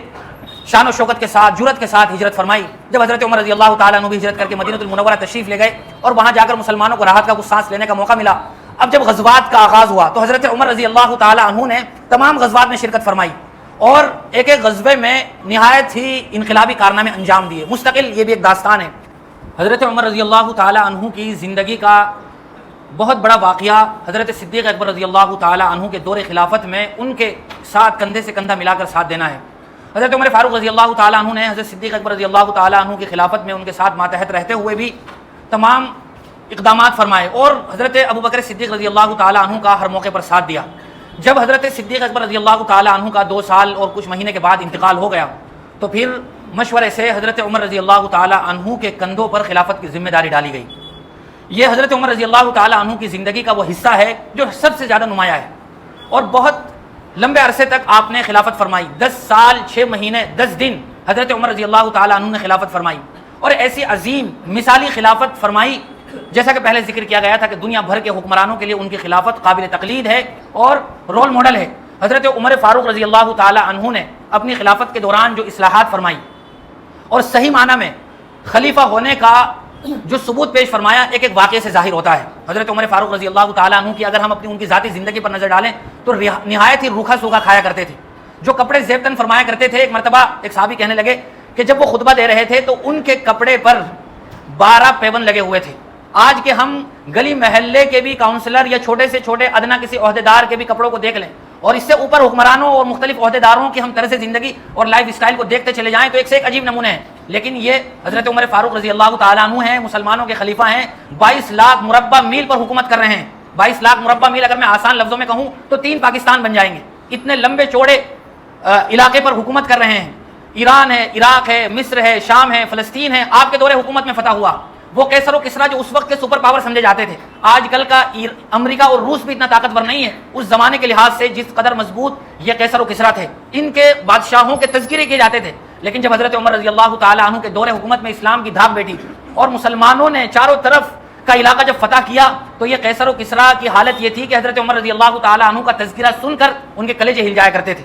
Speaker 1: شان و شوکت کے ساتھ, جرأت کے ساتھ ہجرت فرمائی. جب حضرت عمر رضی اللہ تعالیٰ عنہ بھی ہجرت کر کے مدینہ المنورہ تشریف لے گئے اور وہاں جا کر مسلمانوں کو راحت کا کچھ سانس لینے کا موقع ملا. اب جب غزوات کا آغاز ہوا تو حضرت عمر رضی اللہ تعالیٰ عنہ نے تمام غزوات میں شرکت فرمائی اور ایک ایک غزوے میں نہایت ہی انقلابی کارنامے انجام دیے. مستقل یہ بھی ایک داستان ہے. حضرت عمر رضی اللہ تعالیٰ عنہ کی زندگی کا بہت بڑا واقعہ حضرت صدیق اکبر رضی اللہ تعالیٰ عنہ کے دور خلافت میں ان کے ساتھ کندھے سے کندھا ملا کر ساتھ دینا ہے. حضرت عمر فاروق رضی اللہ تعالیٰ عنہ نے حضرت صدیق اکبر رضی اللہ تعالیٰ عنہ کی خلافت میں ان کے ساتھ ماتحت رہتے ہوئے بھی تمام اقدامات فرمائے اور حضرت ابوبکر صدیق رضی اللہ تعالیٰ عنہ کا ہر موقع پر ساتھ دیا۔ جب حضرت صدیق اکبر رضی اللہ تعالیٰ عنہ کا 2 سال اور کچھ مہینے کے بعد انتقال ہو گیا تو پھر مشورے سے حضرت عمر رضی اللہ تعالیٰ عنہ کے کندھوں پر خلافت کی ذمہ داری ڈالی گئی۔ یہ حضرت عمر رضی اللہ تعالیٰ عنہ کی زندگی کا وہ حصہ ہے جو سب سے زیادہ نمایاں ہے، اور بہت لمبے عرصے تک آپ نے خلافت فرمائی۔ 10 سال 6 مہینے 10 دن حضرت عمر رضی اللہ تعالیٰ عنہ نے خلافت فرمائی، اور ایسی عظیم مثالی خلافت فرمائی جیسا کہ پہلے ذکر کیا گیا تھا کہ دنیا بھر کے حکمرانوں کے لیے ان کی خلافت قابل تقلید ہے اور رول ماڈل ہے۔ حضرت عمر فاروق رضی اللہ تعالیٰ عنہ نے اپنی خلافت کے دوران جو اصلاحات فرمائی اور صحیح معنی میں خلیفہ ہونے کا جو ثبوت پیش فرمایا، ایک ایک واقعے سے ظاہر ہوتا ہے۔ حضرت عمر فاروق رضی اللہ تعالیٰ عنہ کی اگر ہم ان کی ذاتی زندگی پر نظر ڈالیں تو نہایت ہی روکھا سوکھا کھایا کرتے تھے۔ جو کپڑے زیبتن فرمایا کرتے تھے، ایک مرتبہ ایک صحابی کہنے لگے کہ جب وہ خطبہ دے رہے تھے تو ان کے کپڑے پر 12 پیون لگے ہوئے تھے۔ آج کے ہم گلی محلے کے بھی کاؤنسلر یا چھوٹے سے چھوٹے ادنا کسی عہدیدار کے بھی کپڑوں کو دیکھ لیں، اور اس سے اوپر حکمرانوں اور مختلف عہدیداروں کی ہم طرز زندگی اور لائف اسٹائل کو دیکھتے چلے جائیں تو ایک سے ایک عجیب نمونے ہیں۔ لیکن یہ حضرت عمر فاروق رضی اللہ تعالیٰ عنہ ہیں، مسلمانوں کے خلیفہ ہیں، 22 لاکھ مربع میل پر حکومت کر رہے ہیں۔ 22 لاکھ مربع میل اگر میں آسان لفظوں میں کہوں تو 3 پاکستان بن جائیں گے۔ اتنے لمبے چوڑے علاقے پر حکومت کر رہے ہیں۔ ایران ہے، عراق ہے، مصر ہے، شام ہے، فلسطین ہے، آپ کے دور حکومت میں فتح ہوا۔ وہ کیسر و کسرا جو اس وقت کے سپر پاور سمجھے جاتے تھے، آج کل کا امریکہ اور روس بھی اتنا طاقتور نہیں ہے، اس زمانے کے لحاظ سے جس قدر مضبوط یہ کیسر و کسرا تھے، ان کے بادشاہوں کے تذکرے کیے جاتے تھے۔ لیکن جب حضرت عمر رضی اللہ تعالیٰ عنہ کے دور حکومت میں اسلام کی دھاک بیٹھی اور مسلمانوں نے چاروں طرف کا علاقہ جب فتح کیا تو یہ کیسر و کسرا کی حالت یہ تھی کہ حضرت عمر رضی اللہ تعالیٰ عنہ کا تذکرہ سن کر ان کے کلیجے ہل جایا کرتے تھے۔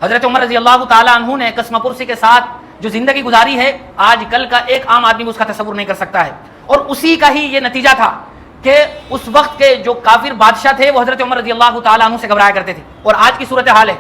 Speaker 1: حضرت عمر رضی اللہ تعالیٰ عنہ نے قسم پرسی کے ساتھ جو زندگی گزاری ہے، آج کل کا ایک عام آدمی اس کا تصور نہیں کر سکتا ہے، اور اسی کا ہی یہ نتیجہ تھا کہ اس وقت کے جو کافر بادشاہ تھے وہ حضرت عمر رضی اللہ تعالیٰ عنہ سے گھبرایا کرتے تھے۔ اور آج کی صورتحال ہے،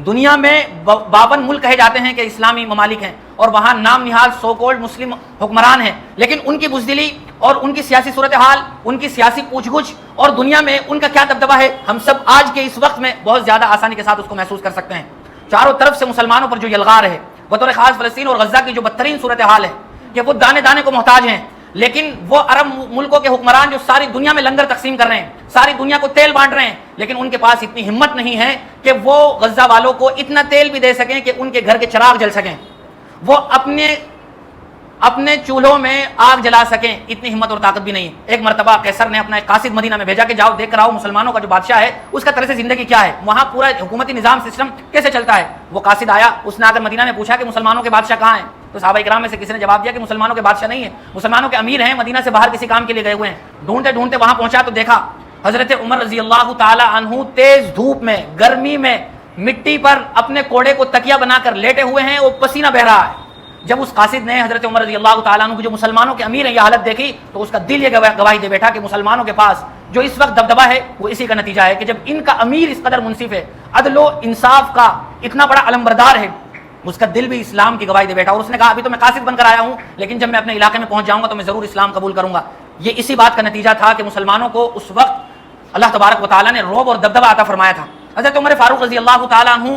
Speaker 1: دنیا میں 52 ملک کہے جاتے ہیں کہ اسلامی ممالک ہیں، اور وہاں نام نہاد سو کولڈ مسلم حکمران ہیں، لیکن ان کی بزدلی اور ان کی سیاسی صورتحال، ان کی سیاسی پوچھ گچھ اور دنیا میں ان کا کیا دبدبہ ہے، ہم سب آج کے اس وقت میں بہت زیادہ آسانی کے ساتھ اس کو محسوس کر سکتے ہیں۔ چاروں طرف سے مسلمانوں پر جو یلغار ہے، بطور خاص فلسطین اور غزہ کی جو بدترین صورتحال ہے کہ وہ دانے دانے کو محتاج ہیں، لیکن وہ عرب ملکوں کے حکمران جو ساری دنیا میں لنگر تقسیم کر رہے ہیں، ساری دنیا کو تیل بانٹ رہے ہیں، لیکن ان کے پاس اتنی ہمت نہیں ہے کہ وہ غزہ والوں کو اتنا تیل بھی دے سکیں کہ ان کے گھر کے چراغ جل سکیں، وہ اپنے چولہوں میں آگ جلا سکیں، اتنی ہمت اور طاقت بھی نہیں ہے۔ ایک مرتبہ قیصر نے اپنا ایک قاصد مدینہ میں بھیجا کہ جاؤ دیکھ کر آؤ مسلمانوں کا جو بادشاہ ہے اس کا طرز زندگی کیا ہے، وہاں پورا حکومتی نظام سسٹم کیسے چلتا ہے۔ وہ قاصد آیا، اس نے آ کر مدینہ میں پوچھا کہ مسلمانوں کے بادشاہ کہاں ہیں، تو صحابہ کرام میں سے کسی نے جواب دیا کہ مسلمانوں کے بادشاہ نہیں ہے، مسلمانوں کے امیر ہیں، مدینہ سے باہر کسی کام کے لیے گئے ہوئے ہیں۔ ڈھونڈتے ڈھونڈتے وہاں پہنچا تو دیکھا حضرت عمر رضی اللہ تعالی عنہ تیز دھوپ میں، گرمی میں، مٹی پر اپنے کوڑے کو تکیہ بنا کر لیٹے ہوئے ہیں اور پسینہ بہ رہا ہے۔ جب اس قاصد نے حضرت عمر رضی اللہ تعالیٰ عنہ کی جو مسلمانوں کے امیر ہیں یہ حالت دیکھی تو اس کا دل یہ گواہی دے بیٹھا کہ مسلمانوں کے پاس جو اس وقت دبدبہ ہے وہ اسی کا نتیجہ ہے کہ جب ان کا امیر اس قدر منصف ہے، عدل و انصاف کا اتنا بڑا علمبردار ہے، اس کا دل بھی اسلام کی گواہی دے بیٹھا۔ اور اس نے کہا ابھی تو میں قاصد بن کر آیا ہوں، لیکن جب میں اپنے علاقے میں پہنچ جاؤں گا تو میں ضرور اسلام قبول کروں گا۔ یہ اسی بات کا نتیجہ تھا کہ مسلمانوں کو اس وقت اللہ تبارک و تعالیٰ نے رعب اور دبدبہ عطا فرمایا تھا۔ حضرت عمر فاروق رضی اللہ تعالیٰ عنہ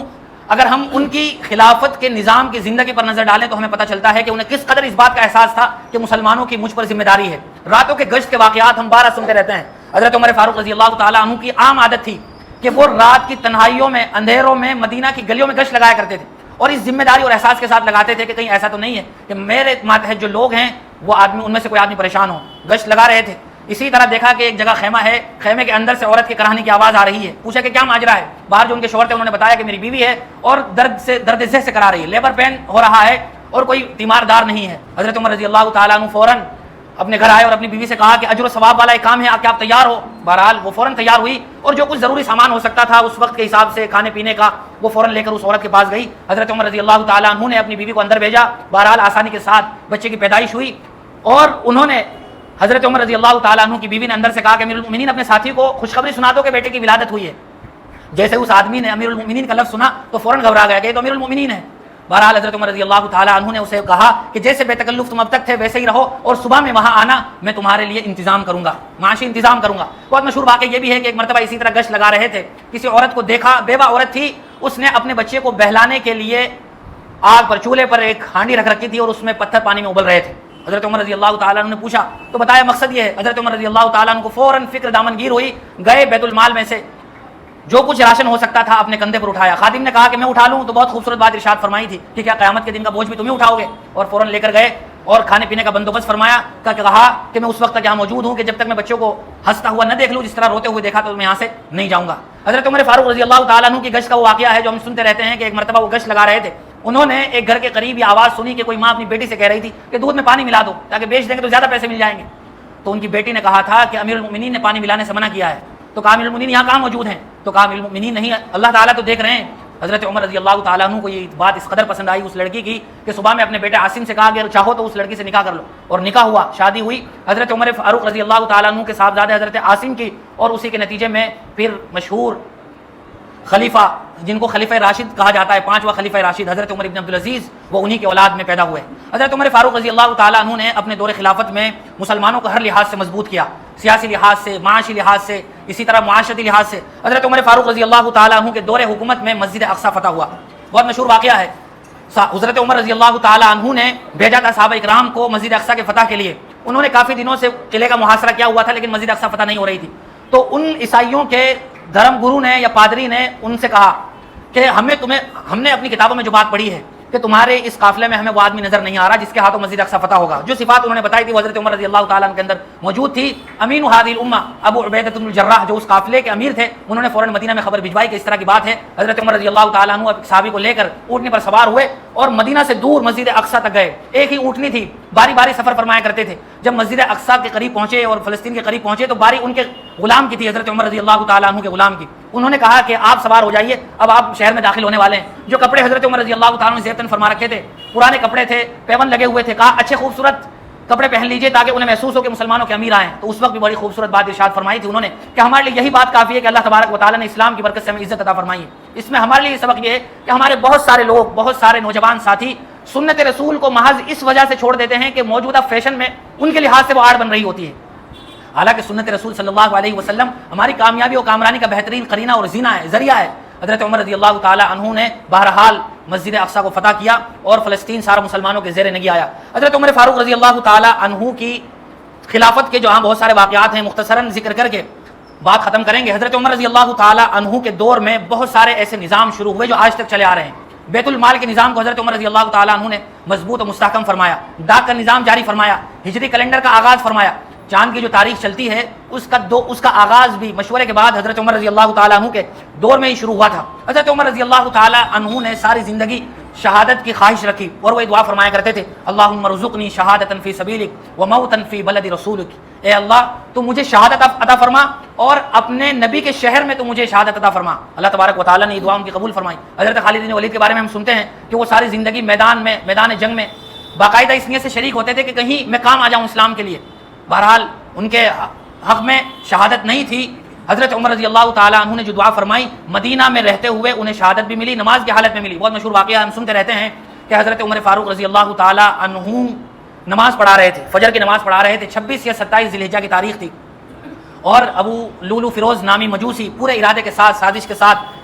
Speaker 1: اگر ہم ان کی خلافت کے نظام کی زندگی پر نظر ڈالیں تو ہمیں پتہ چلتا ہے کہ انہیں کس قدر اس بات کا احساس تھا کہ مسلمانوں کی مجھ پر ذمہ داری ہے۔ راتوں کے گشت کے واقعات ہم 12 سنتے رہتے ہیں۔ حضرت عمر فاروق رضی اللہ تعالیٰ عنہ کی عام عادت تھی کہ وہ رات کی تنہائیوں میں، اندھیروں میں مدینہ کی گلیوں میں گشت لگایا کرتے تھے، اور اس ذمہ داری اور احساس کے ساتھ لگاتے تھے کہ کہیں ایسا تو نہیں ہے کہ میرے ماتحت جو لوگ ہیں وہ آدمی، ان میں سے کوئی آدمی پریشان ہو۔ گشت لگا رہے تھے۔ اسی طرح دیکھا کہ ایک جگہ خیمہ ہے، خیمے کے اندر سے عورت کے کراہنے کی آواز آ رہی ہے۔ پوچھا کہ کیا ماجرا ہے؟ باہر جو ان کے شوہر تھے انہوں نے بتایا کہ میری بیوی ہے اور درد ذہ سے کرا رہی ہے، لیبر پین ہو رہا ہے اور کوئی تیماردار نہیں ہے۔ حضرت عمر رضی اللہ تعالیٰ عنہ فوراً اپنے گھر آئے اور اپنی بیوی سے کہا کہ اجر و ثواب والا ایک کام ہے، کیا آپ تیار ہو؟ بہرحال وہ فوراً تیار ہوئی اور جو کچھ ضروری سامان ہو سکتا تھا اس وقت کے حساب سے کھانے پینے کا وہ فوراً لے کر اس عورت کے پاس گئی۔ حضرت عمر رضی اللہ تعالیٰ عنہ نے اپنی بیوی کو اندر بھیجا، بہرحال آسانی کے ساتھ بچے کی پیدائش ہوئی، اور انہوں نے حضرت عمر رضی اللہ تعالیٰ عنہ کی بیوی نے اندر سے کہا کہ امیر المؤمنین اپنے ساتھی کو خوشخبری سنا دو کہ بیٹے کی ولادت ہوئی ہے۔ جیسے اس آدمی نے امیر المؤمنین کا لفظ سنا تو فوراً گھبرا گیا کہ یہ تو امیر المؤمنین ہے۔ بہرحال حضرت عمر رضی اللہ تعالیٰ عنہ نے اسے کہا کہ جیسے بے تکلف تم اب تک تھے ویسے ہی رہو، اور صبح میں وہاں آنا، میں تمہارے لیے انتظام کروں گا، معاشی انتظام کروں گا۔ بہت مشہور واقعہ یہ بھی ہے کہ ایک مرتبہ اسی طرح گشت لگا رہے تھے، کسی عورت کو دیکھا، بیوہ عورت تھی، اس نے اپنے بچے کو بہلانے کے لیے آگ پر، چولہے پر ایک ہانڈی رکھ رکھی تھی اور اس میں پتھر پانی میں ابل رہے تھے۔ حضرت عمر رضی اللہ تعالیٰ عنہ نے پوچھا تو بتایا مقصد یہ ہے. حضرت عمر رضی اللہ تعالیٰ عنہ کو فوراً فکر دامنگیر ہوئی, گئے بیت المال میں سے جو کچھ راشن ہو سکتا تھا اپنے کندھے پر اٹھایا. خادم نے کہا کہ میں اٹھا لوں, تو بہت خوبصورت بات ارشاد فرمائی تھی کہ کیا قیامت کے دن کا بوجھ بھی تمہیں اٹھاؤ گے, اور فوراً لے کر گئے اور کھانے پینے کا بندوبست فرمایا. کہا کہ میں اس وقت تک یہاں موجود ہوں کہ جب تک میں بچوں کو ہنستا ہوا نہ دیکھ لوں, جس طرح روتے ہوئے دیکھا تو میں یہاں سے نہیں جاؤں گا. حضرت عمر فاروق رضی اللہ تعالیٰ عنہ کی گشت کا وہ واقعہ ہے جو ہم سنتے رہتے ہیں کہ ایک مرتبہ وہ گشت لگا رہے تھے. انہوں نے ایک گھر کے قریب یہ آواز سنی کہ کوئی ماں اپنی بیٹی سے کہہ رہی تھی کہ دودھ میں پانی ملا دو تاکہ بیچ دیں گے تو زیادہ پیسے مل جائیں گے. تو ان کی بیٹی نے کہا تھا کہ امیر المؤمنین نے پانی ملانے سے منع کیا ہے. تو کہا امیر المؤمنین یہاں کہاں موجود ہیں؟ تو کہا امیر المؤمنین نہیں, اللہ تعالیٰ تو دیکھ رہے ہیں. حضرت عمر رضی اللہ تعالیٰ عنہ کو یہ بات اس قدر پسند آئی اس لڑکی کی کہ صبح میں اپنے بیٹے عاصم سے کہا کہ اگر چاہو تو اس لڑکی سے نکاح کر لو, اور نکاح ہوا, شادی ہوئی. حضرت عمر فاروق رضی اللہ تعالیٰ عنہ کے صاحبزادے حضرت عاصم کی, اور اسی کے نتیجے میں پھر مشہور خلیفہ جن کو خلیفہ راشد کہا جاتا ہے, پانچواں خلیفہ راشد حضرت عمر بن عبدالعزیز, وہ انہی کے اولاد میں پیدا ہوئے. حضرت عمر فاروق رضی اللہ تعالیٰ عنہ نے اپنے دور خلافت میں مسلمانوں کو ہر لحاظ سے مضبوط کیا, سیاسی لحاظ سے, معاشی لحاظ سے, اسی طرح معاشرتی لحاظ سے. حضرت عمر فاروق رضی اللہ تعالیٰ عنہ کے دور حکومت میں مسجد اقصی فتح ہوا, بہت مشہور واقعہ ہے. حضرت عمر رضی اللہ تعالیٰ عنہ نے بھیجا تھا صحابہ اکرام کو مسجد اقصی کے فتح کے لیے. انہوں نے کافی دنوں سے قلعے کا محاصرہ کیا ہوا تھا لیکن مسجد اقصی فتح نہیں ہو رہی تھی. تو ان عیسائیوں کے دھرم گرو نے یا پادری نے ان سے کہا کہ ہم نے اپنی کتابوں میں جو بات پڑھی ہے کہ تمہارے اس قافلے میں ہمیں وہ آدمی نظر نہیں آ رہا جس کے ہاتھوں مسجد اقصی فتح ہوگا. جو صفات انہوں نے بتائی تھی وہ حضرت عمر رضی اللہ تعالیٰ عنہ کے اندر موجود تھی. امین هذه الامہ ابو عبیدہ بن الجراح جو اس قافلے کے امیر تھے, انہوں نے فوراً مدینہ میں خبر بھجوائی کہ اس طرح کی بات ہے. حضرت عمر رضی اللہ تعالیٰ عنہ صحابی کو لے کر اونٹنی پر سوار ہوئے اور مدینہ سے دور مسجد اقصی تک گئے. ایک ہی اونٹنی تھی, باری باری سفر فرمایا کرتے تھے. جب مسجد اقصی کے قریب پہنچے اور فلسطین کے قریب پہنچے تو باری ان کے غلام کی تھی, حضرت عمر رضی اللہ تعالیٰ عنہ کے غلام کی. انہوں نے کہا کہ آپ سوار ہو جائیے, اب آپ شہر میں داخل ہونے والے ہیں. جو کپڑے حضرت عمر رضی اللہ تعالیٰ عنہ نے زیبتاً فرما رکھے تھے, پرانے کپڑے تھے, پیون لگے ہوئے تھے, کہا اچھے خوبصورت کپڑے پہن لیجیے تاکہ انہیں محسوس ہو کہ مسلمانوں کے امیر آئے. تو اس وقت بھی بڑی خوبصورت بات ارشاد فرمائی تھی انہوں نے کہ ہمارے لیے یہی بات کافی ہے کہ اللہ تبارک و تعالیٰ نے اسلام کی برکت سے ہمیں عزت عطا فرمائی ہے. اس میں ہمارے لیے سبق یہ ہے کہ ہمارے بہت سارے لوگ, بہت سارے نوجوان ساتھی سنت رسول کو محض اس وجہ سے چھوڑ دیتے ہیں کہ موجودہ فیشن میں ان کے لحاظ سے وہ آڑ بن رہی ہوتی ہے. حالانکہ سنت رسول صلی اللہ علیہ وسلم ہماری کامیابی اور کامرانی کا بہترین قرینہ اور زینہ ہے, ذریعہ ہے. حضرت عمر رضی اللہ تعالیٰ عنہ نے بہرحال مسجد اقصی کو فتح کیا اور فلسطین سارا مسلمانوں کے زیر نگی آیا. حضرت عمر فاروق رضی اللہ تعالیٰ عنہ کی خلافت کے جو ہاں بہت سارے واقعات ہیں, مختصراً ذکر کر کے بات ختم کریں گے. حضرت عمر رضی اللہ تعالیٰ عنہ کے دور میں بہت سارے ایسے نظام شروع ہوئے جو آج تک چلے آ رہے ہیں. بیت المال کے نظام کو حضرت عمر رضی اللہ تعالیٰ عنہ نے مضبوط و مستحکم فرمایا. ڈاک کا نظام جاری فرمایا. ہجری کیلنڈر کا آغاز فرمایا. چاند کی جو تاریخ چلتی ہے اس کا آغاز بھی مشورے کے بعد حضرت عمر رضی اللہ تعالیٰ عنہ کے دور میں ہی شروع ہوا تھا. حضرت عمر رضی اللہ تعالیٰ عنہ نے ساری زندگی شہادت کی خواہش رکھی اور وہ دعا فرمایا کرتے تھے, اللہم ارزقنی شہادتا فی سبیلک وموتا فی بلد رسولک. اے اللہ تو مجھے شہادت عطا فرما اور اپنے نبی کے شہر میں تو مجھے شہادت عطا فرما. اللہ تبارک و تعالیٰ نے یہ دعا ان کی قبول فرمائی. حضرت خالد بن ولید کے بارے میں ہم سنتے ہیں کہ وہ ساری زندگی میدان جنگ میں باقاعدہ اس نیت سے شریک ہوتے تھے کہ کہیں میں کام آ جاؤں اسلام کے لیے. بہرحال ان کے حق میں شہادت نہیں تھی. حضرت عمر رضی اللہ تعالیٰ عنہ نے جو دعا فرمائی, مدینہ میں رہتے ہوئے انہیں شہادت بھی ملی, نماز کی حالت میں ملی. بہت مشہور واقعہ ہم سنتے رہتے ہیں کہ حضرت عمر فاروق رضی اللہ تعالیٰ عنہ نماز پڑھا رہے تھے, فجر کی نماز پڑھا رہے تھے. 26 یا 27 ذی الحجہ کی تاریخ تھی اور ابو لولو فیروز نامی مجوسی پورے ارادے کے ساتھ, سازش کے ساتھ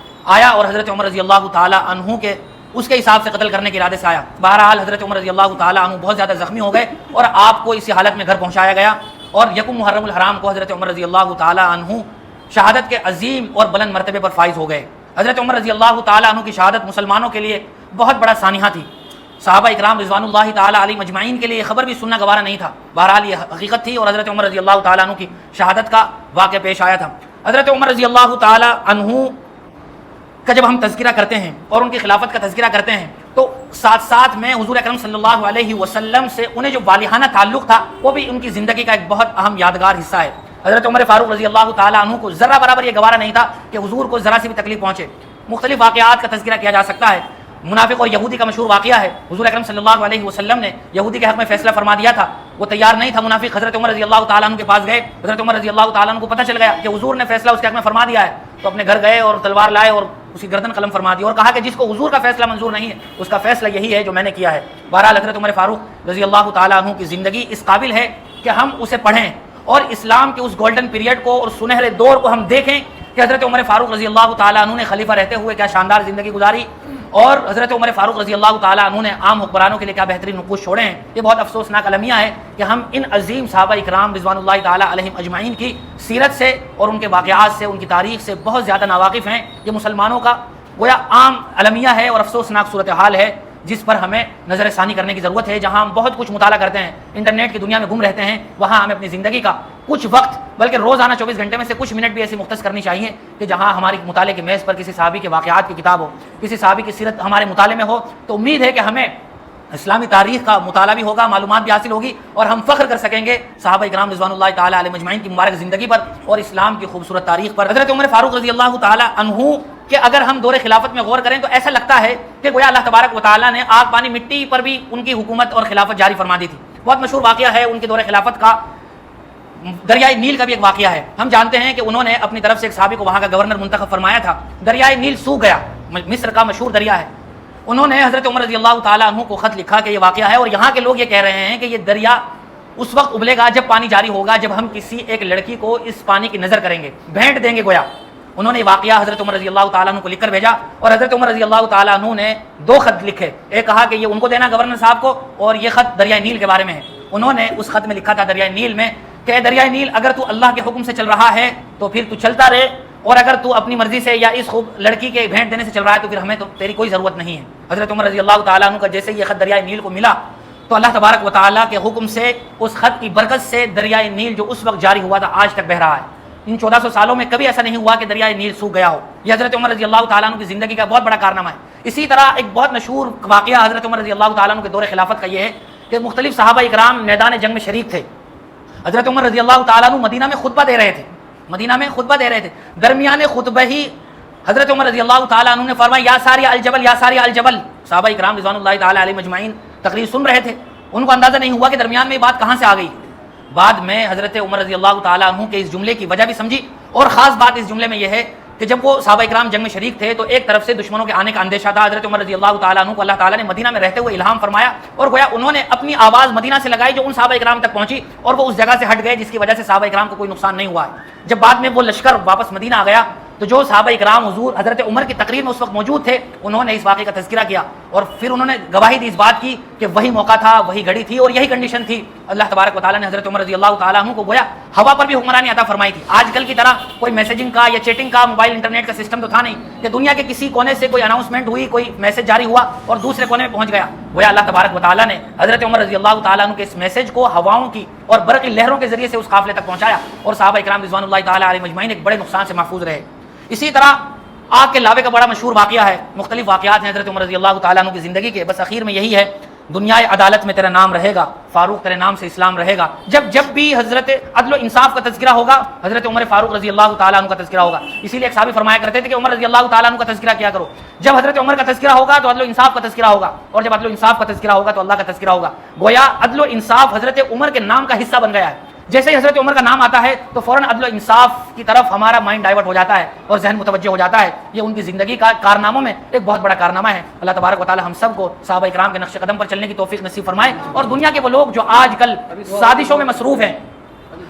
Speaker 1: آیا اور حضرت عمر رضی اللہ تعالیٰ عنہ کے اس کے حساب سے قتل کرنے کے ارادے سے آیا. بہرحال حضرت عمر رضی اللہ تعالیٰ عنہ بہت زیادہ زخمی ہو گئے اور آپ کو اسی حالت میں گھر پہنچایا گیا. اور یکم محرم الحرام کو حضرت عمر رضی اللہ تعالیٰ عنہ شہادت کے عظیم اور بلند مرتبے پر فائز ہو گئے. حضرت عمر رضی اللہ تعالیٰ عنہ کی شہادت مسلمانوں کے لیے بہت بڑا سانحہ تھی. صحابہ اکرام رضوان اللہ تعالیٰ علیہ مجمعین کے لیے خبر بھی سننا گوارا نہیں تھا. بہرحال یہ حقیقت تھی اور حضرت عمر رضی اللہ تعالیٰ عنہ کی شہادت کا واقعہ پیش آیا تھا. حضرت عمر رضی اللہ تعالیٰ عنہ کا جب ہم تذکرہ کرتے ہیں اور ان کی خلافت کا تذکرہ کرتے ہیں تو ساتھ ساتھ میں حضور اکرم صلی اللہ علیہ وسلم سے انہیں جو والہانہ تعلق تھا وہ بھی ان کی زندگی کا ایک بہت اہم یادگار حصہ ہے. حضرت عمر فاروق رضی اللہ تعالیٰ عنہ کو ذرہ برابر یہ گوارا نہیں تھا کہ حضور کو ذرا سی بھی تکلیف پہنچے. مختلف واقعات کا تذکرہ کیا جا سکتا ہے. منافق اور یہودی کا مشہور واقعہ ہے. حضور اکرم صلی اللہ علیہ وسلم نے یہودی کے حق میں فیصلہ فرما دیا تھا, وہ تیار نہیں تھا منافق. حضرت عمر رضی اللہ تعالیٰ عنہ کے پاس گئے. حضرت عمر رضی اللہ تعالیٰ عنہ کو پتہ چل گیا کہ حضور نے فیصلہ اس کے حق میں فرما دیا ہے, تو اپنے گھر گئے اور تلوار لائے اور اس کی گردن قلم فرما دی اور کہا کہ جس کو حضور کا فیصلہ منظور نہیں ہے اس کا فیصلہ یہی ہے جو میں نے کیا ہے. بہرحال حضرت عمر فاروق رضی اللہ تعالیٰ عنہ کی زندگی اس قابل ہے کہ ہم اسے پڑھیں اور اسلام کے اس گولڈن پیریڈ کو اور سنہرے دور کو ہم دیکھیں کہ حضرت عمر فاروق رضی اللہ تعالیٰ عنہ نے خلیفہ رہتے ہوئے کیا شاندار زندگی گزاری اور حضرت عمر فاروق رضی اللہ تعالیٰ عنہ نے عام حکمرانوں کے لیے کیا بہترین نقوش چھوڑے ہیں. یہ بہت افسوسناک المیہ ہے کہ ہم ان عظیم صحابہ اکرام رضوان اللہ تعالیٰ علیہم اجمعین کی سیرت سے اور ان کے واقعات سے، ان کی تاریخ سے بہت زیادہ ناواقف ہیں. یہ مسلمانوں کا گویا عام المیہ ہے اور افسوسناک صورتحال ہے جس پر ہمیں نظر ثانی کرنے کی ضرورت ہے. جہاں ہم بہت کچھ مطالعہ کرتے ہیں، انٹرنیٹ کی دنیا میں گم رہتے ہیں، وہاں ہمیں اپنی زندگی کا کچھ وقت، بلکہ روزانہ 24 گھنٹے میں سے کچھ منٹ بھی ایسی مختص کرنی چاہیے کہ جہاں ہماری مطالعے کے میز پر کسی صحابی کے واقعات کی کتاب ہو، کسی صحابی کی سیرت ہمارے مطالعے میں ہو. تو امید ہے کہ ہمیں اسلامی تاریخ کا مطالعہ بھی ہوگا، معلومات بھی حاصل ہوگی، اور ہم فخر کر سکیں گے صحابہ اکرام رضوان اللہ تعالیٰ علیہ مجمعین کی مبارک زندگی پر اور اسلام کی خوبصورت تاریخ پر. حضرت عمر فاروق رضی اللہ تعالیٰ عنہ کہ اگر ہم دور خلافت میں غور کریں تو ایسا لگتا ہے کہ گویا اللہ تبارک و تعالیٰ نے آگ پانی مٹی پر بھی ان کی حکومت اور خلافت جاری فرما دی تھی. بہت مشہور واقعہ ہے ان کے دور خلافت کا، دریائے نیل کا بھی ایک واقعہ ہے. ہم جانتے ہیں کہ انہوں نے اپنی طرف سے ایک صحابی کو وہاں کا گورنر منتخب فرمایا تھا. دریائے نیل سوکھ گیا، مصر کا مشہور دریا ہے. انہوں نے حضرت عمر رضی اللہ تعالیٰ عنہ کو خط لکھا کہ یہ واقعہ ہے اور یہاں کے لوگ یہ کہہ رہے ہیں کہ یہ دریا اس وقت ابلے گا جب پانی جاری ہوگا، جب ہم کسی ایک لڑکی کو اس پانی کی نظر کریں گے، بھیٹ دیں گے گویا. انہوں نے یہ واقعہ حضرت عمر رضی اللہ تعالیٰ عنہ کو لکھ کر بھیجا اور حضرت عمر رضی اللہ تعالیٰ عنہ نے 2 خط لکھے. ایک کہا کہ یہ ان کو دینا گورنر صاحب کو، اور یہ خط دریائے نیل کے بارے میں ہے. انہوں نے اس خط میں لکھا تھا دریائے نیل میں کہ دریائے نیل اگر تو اللہ کے حکم سے چل رہا ہے تو پھر تو چلتا رہے، اور اگر تو اپنی مرضی سے یا اس خوب لڑکی کے بھیٹ دینے سے چل رہا ہے تو پھر ہمیں تو تیری کوئی ضرورت نہیں ہے. حضرت عمر رضی اللہ تعالیٰ عنہ کا جیسے یہ خط دریائے نیل کو ملا تو اللہ تبارک و تعالیٰ کے حکم سے اس خط کی برکت سے دریائے نیل جو اس وقت جاری ہوا تھا آج تک بہ رہا ہے. ان 1400 سالوں میں کبھی ایسا نہیں ہوا کہ دریائے نیل سوکھ گیا ہو. یہ حضرت عمر رضی اللہ تعالیٰ عنہ کی زندگی کا بہت بڑا کارنامہ ہے. اسی طرح ایک بہت مشہور واقعہ حضرت عمر رضی اللہ تعالیٰ عنہ کے دور خلافت کا یہ ہے کہ مختلف صحابہ اکرام میدان جنگ میں شریک تھے. حضرت عمر رضی اللہ تعالیٰ عنہ مدینہ میں خطبہ دے رہے تھے. درمیان خطبہ ہی حضرت عمر رضی اللہ تعالیٰ عنہ نے فرمایا یا ساری الجبل یا ساری الجبل. صحابہ اکرام رضوان اللہ تعالیٰ علیہ مجمعین تقریر سن رہے تھے، ان کو اندازہ نہیں ہوا کہ درمیان میں یہ بات کہاں سے آ گئی. بعد میں حضرت عمر رضی اللہ تعالیٰ عنہ کے اس جملے کی وجہ بھی سمجھی، اور خاص بات اس جملے میں یہ ہے کہ جب وہ صحابہ اکرام جنگ میں شریک تھے تو ایک طرف سے دشمنوں کے آنے کا اندیشہ تھا. حضرت عمر رضی اللہ تعالیٰ عنہ کو اللہ تعالیٰ نے مدینہ میں رہتے ہوئے الہام فرمایا اور گویا انہوں نے اپنی آواز مدینہ سے لگائی جو ان صحابہ اکرام تک پہنچی اور وہ اس جگہ سے ہٹ گئے جس کی وجہ سے صحابہ اکرام کو کوئی نقصان نہیں ہوا ہے. جب بعد میں وہ لشکر واپس مدینہ آ گیا تو جو صحابہ اکرام حضور حضرت عمر کی تقریر میں اس وقت موجود تھے انہوں نے اس واقعے کا تذکرہ کیا اور پھر انہوں نے گواہی دی اس بات کی کہ وہی موقع تھا، وہی گھڑی تھی اور یہی کنڈیشن تھی. اللہ تبارک و تعالیٰ نے حضرت عمر رضی اللہ تعالیٰ عنہ کو گویا ہوا پر بھی حکمرانی عطا فرمائی تھی. آج کل کی طرح کوئی میسیجنگ کا یا چیٹنگ کا موبائل انٹرنیٹ کا سسٹم تو تھا نہیں کہ دنیا کے کسی کونے سے کوئی اناؤنسمنٹ ہوئی، کوئی میسج جاری ہوا اور دوسرے کونے میں پہنچ گیا. گویا اللہ تبارک و تعالیٰ نے حضرت عمر رضی اللہ تعالیٰ عنہ کے اس میسج کو ہواؤں کی اور برقی لہروں کے ذریعے سے اس قافلے تک پہنچایا اور صحابہ اکرام رضوان اللہ تعالیٰ علیہ مجمعین ایک بڑے نقصان سے محفوظ رہے. اسی طرح آگ کے لاوے کا بڑا مشہور واقعہ ہے. مختلف واقعات ہیں حضرت عمر رضی اللہ تعالیٰ عنہ کی زندگی کے، بس اخیر میں یہی ہے دنیا عدالت میں تیرا نام رہے گا، فاروق تیرے نام سے اسلام رہے گا. جب بھی حضرت عدل و انصاف کا تذکرہ ہوگا حضرت عمر فاروق رضی اللہ تعالیٰ عنہ کا تذکرہ ہوگا. اسی لیے ایک صحابی فرمایا کرتے تھے کہ عمر رضی اللہ تعالیٰ عنہ کا تذکرہ کیا کرو. جب حضرت عمر کا تذکرہ ہوگا تو عدل و انصاف کا تذکرہ ہوگا، اور جب عدل و انصاف کا تذکرہ ہوگا تو اللہ کا تذکرہ ہوگا. گویا عدل و انصاف حضرت عمر کے نام کا حصہ بن گیا ہے. جیسے ہی حضرت عمر کا نام آتا ہے تو فوراً عدل و انصاف کی طرف ہمارا مائنڈ ڈائیورٹ ہو جاتا ہے اور ذہن متوجہ ہو جاتا ہے. یہ ان کی زندگی کا کارناموں میں ایک بہت بڑا کارنامہ ہے. اللہ تبارک و تعالی ہم سب کو صحابہ اکرام کے نقش قدم پر چلنے کی توفیق نصیب فرمائے، اور دنیا کے وہ لوگ جو آج کل سازشوں میں مصروف ہیں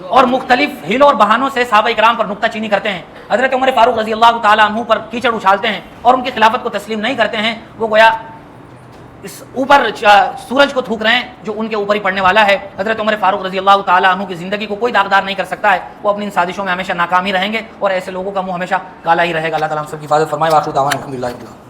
Speaker 1: اور مختلف ہیلوں اور بہانوں سے صحابہ اکرام پر نکتہ چینی کرتے ہیں، حضرت عمر فاروق رضی اللہ تعالیٰ عنہ پر کیچڑ اچھالتے ہیں اور ان کی خلافت کو تسلیم نہیں کرتے ہیں، وہ گویا اس اوپر سورج کو تھوک رہے ہیں جو ان کے اوپر ہی پڑنے والا ہے. حضرت عمر فاروق رضی اللہ تعالیٰ عنہ کی زندگی کو کوئی داغدار نہیں کر سکتا ہے. وہ اپنی ان سازشوں میں ہمیشہ ناکام ہی رہیں گے اور ایسے لوگوں کا منہ ہمیشہ کالا ہی رہے گا. اللہ تعالیٰ ہم سب کی حفاظت فرمائے. وآخر دعوانا الحمدللہ.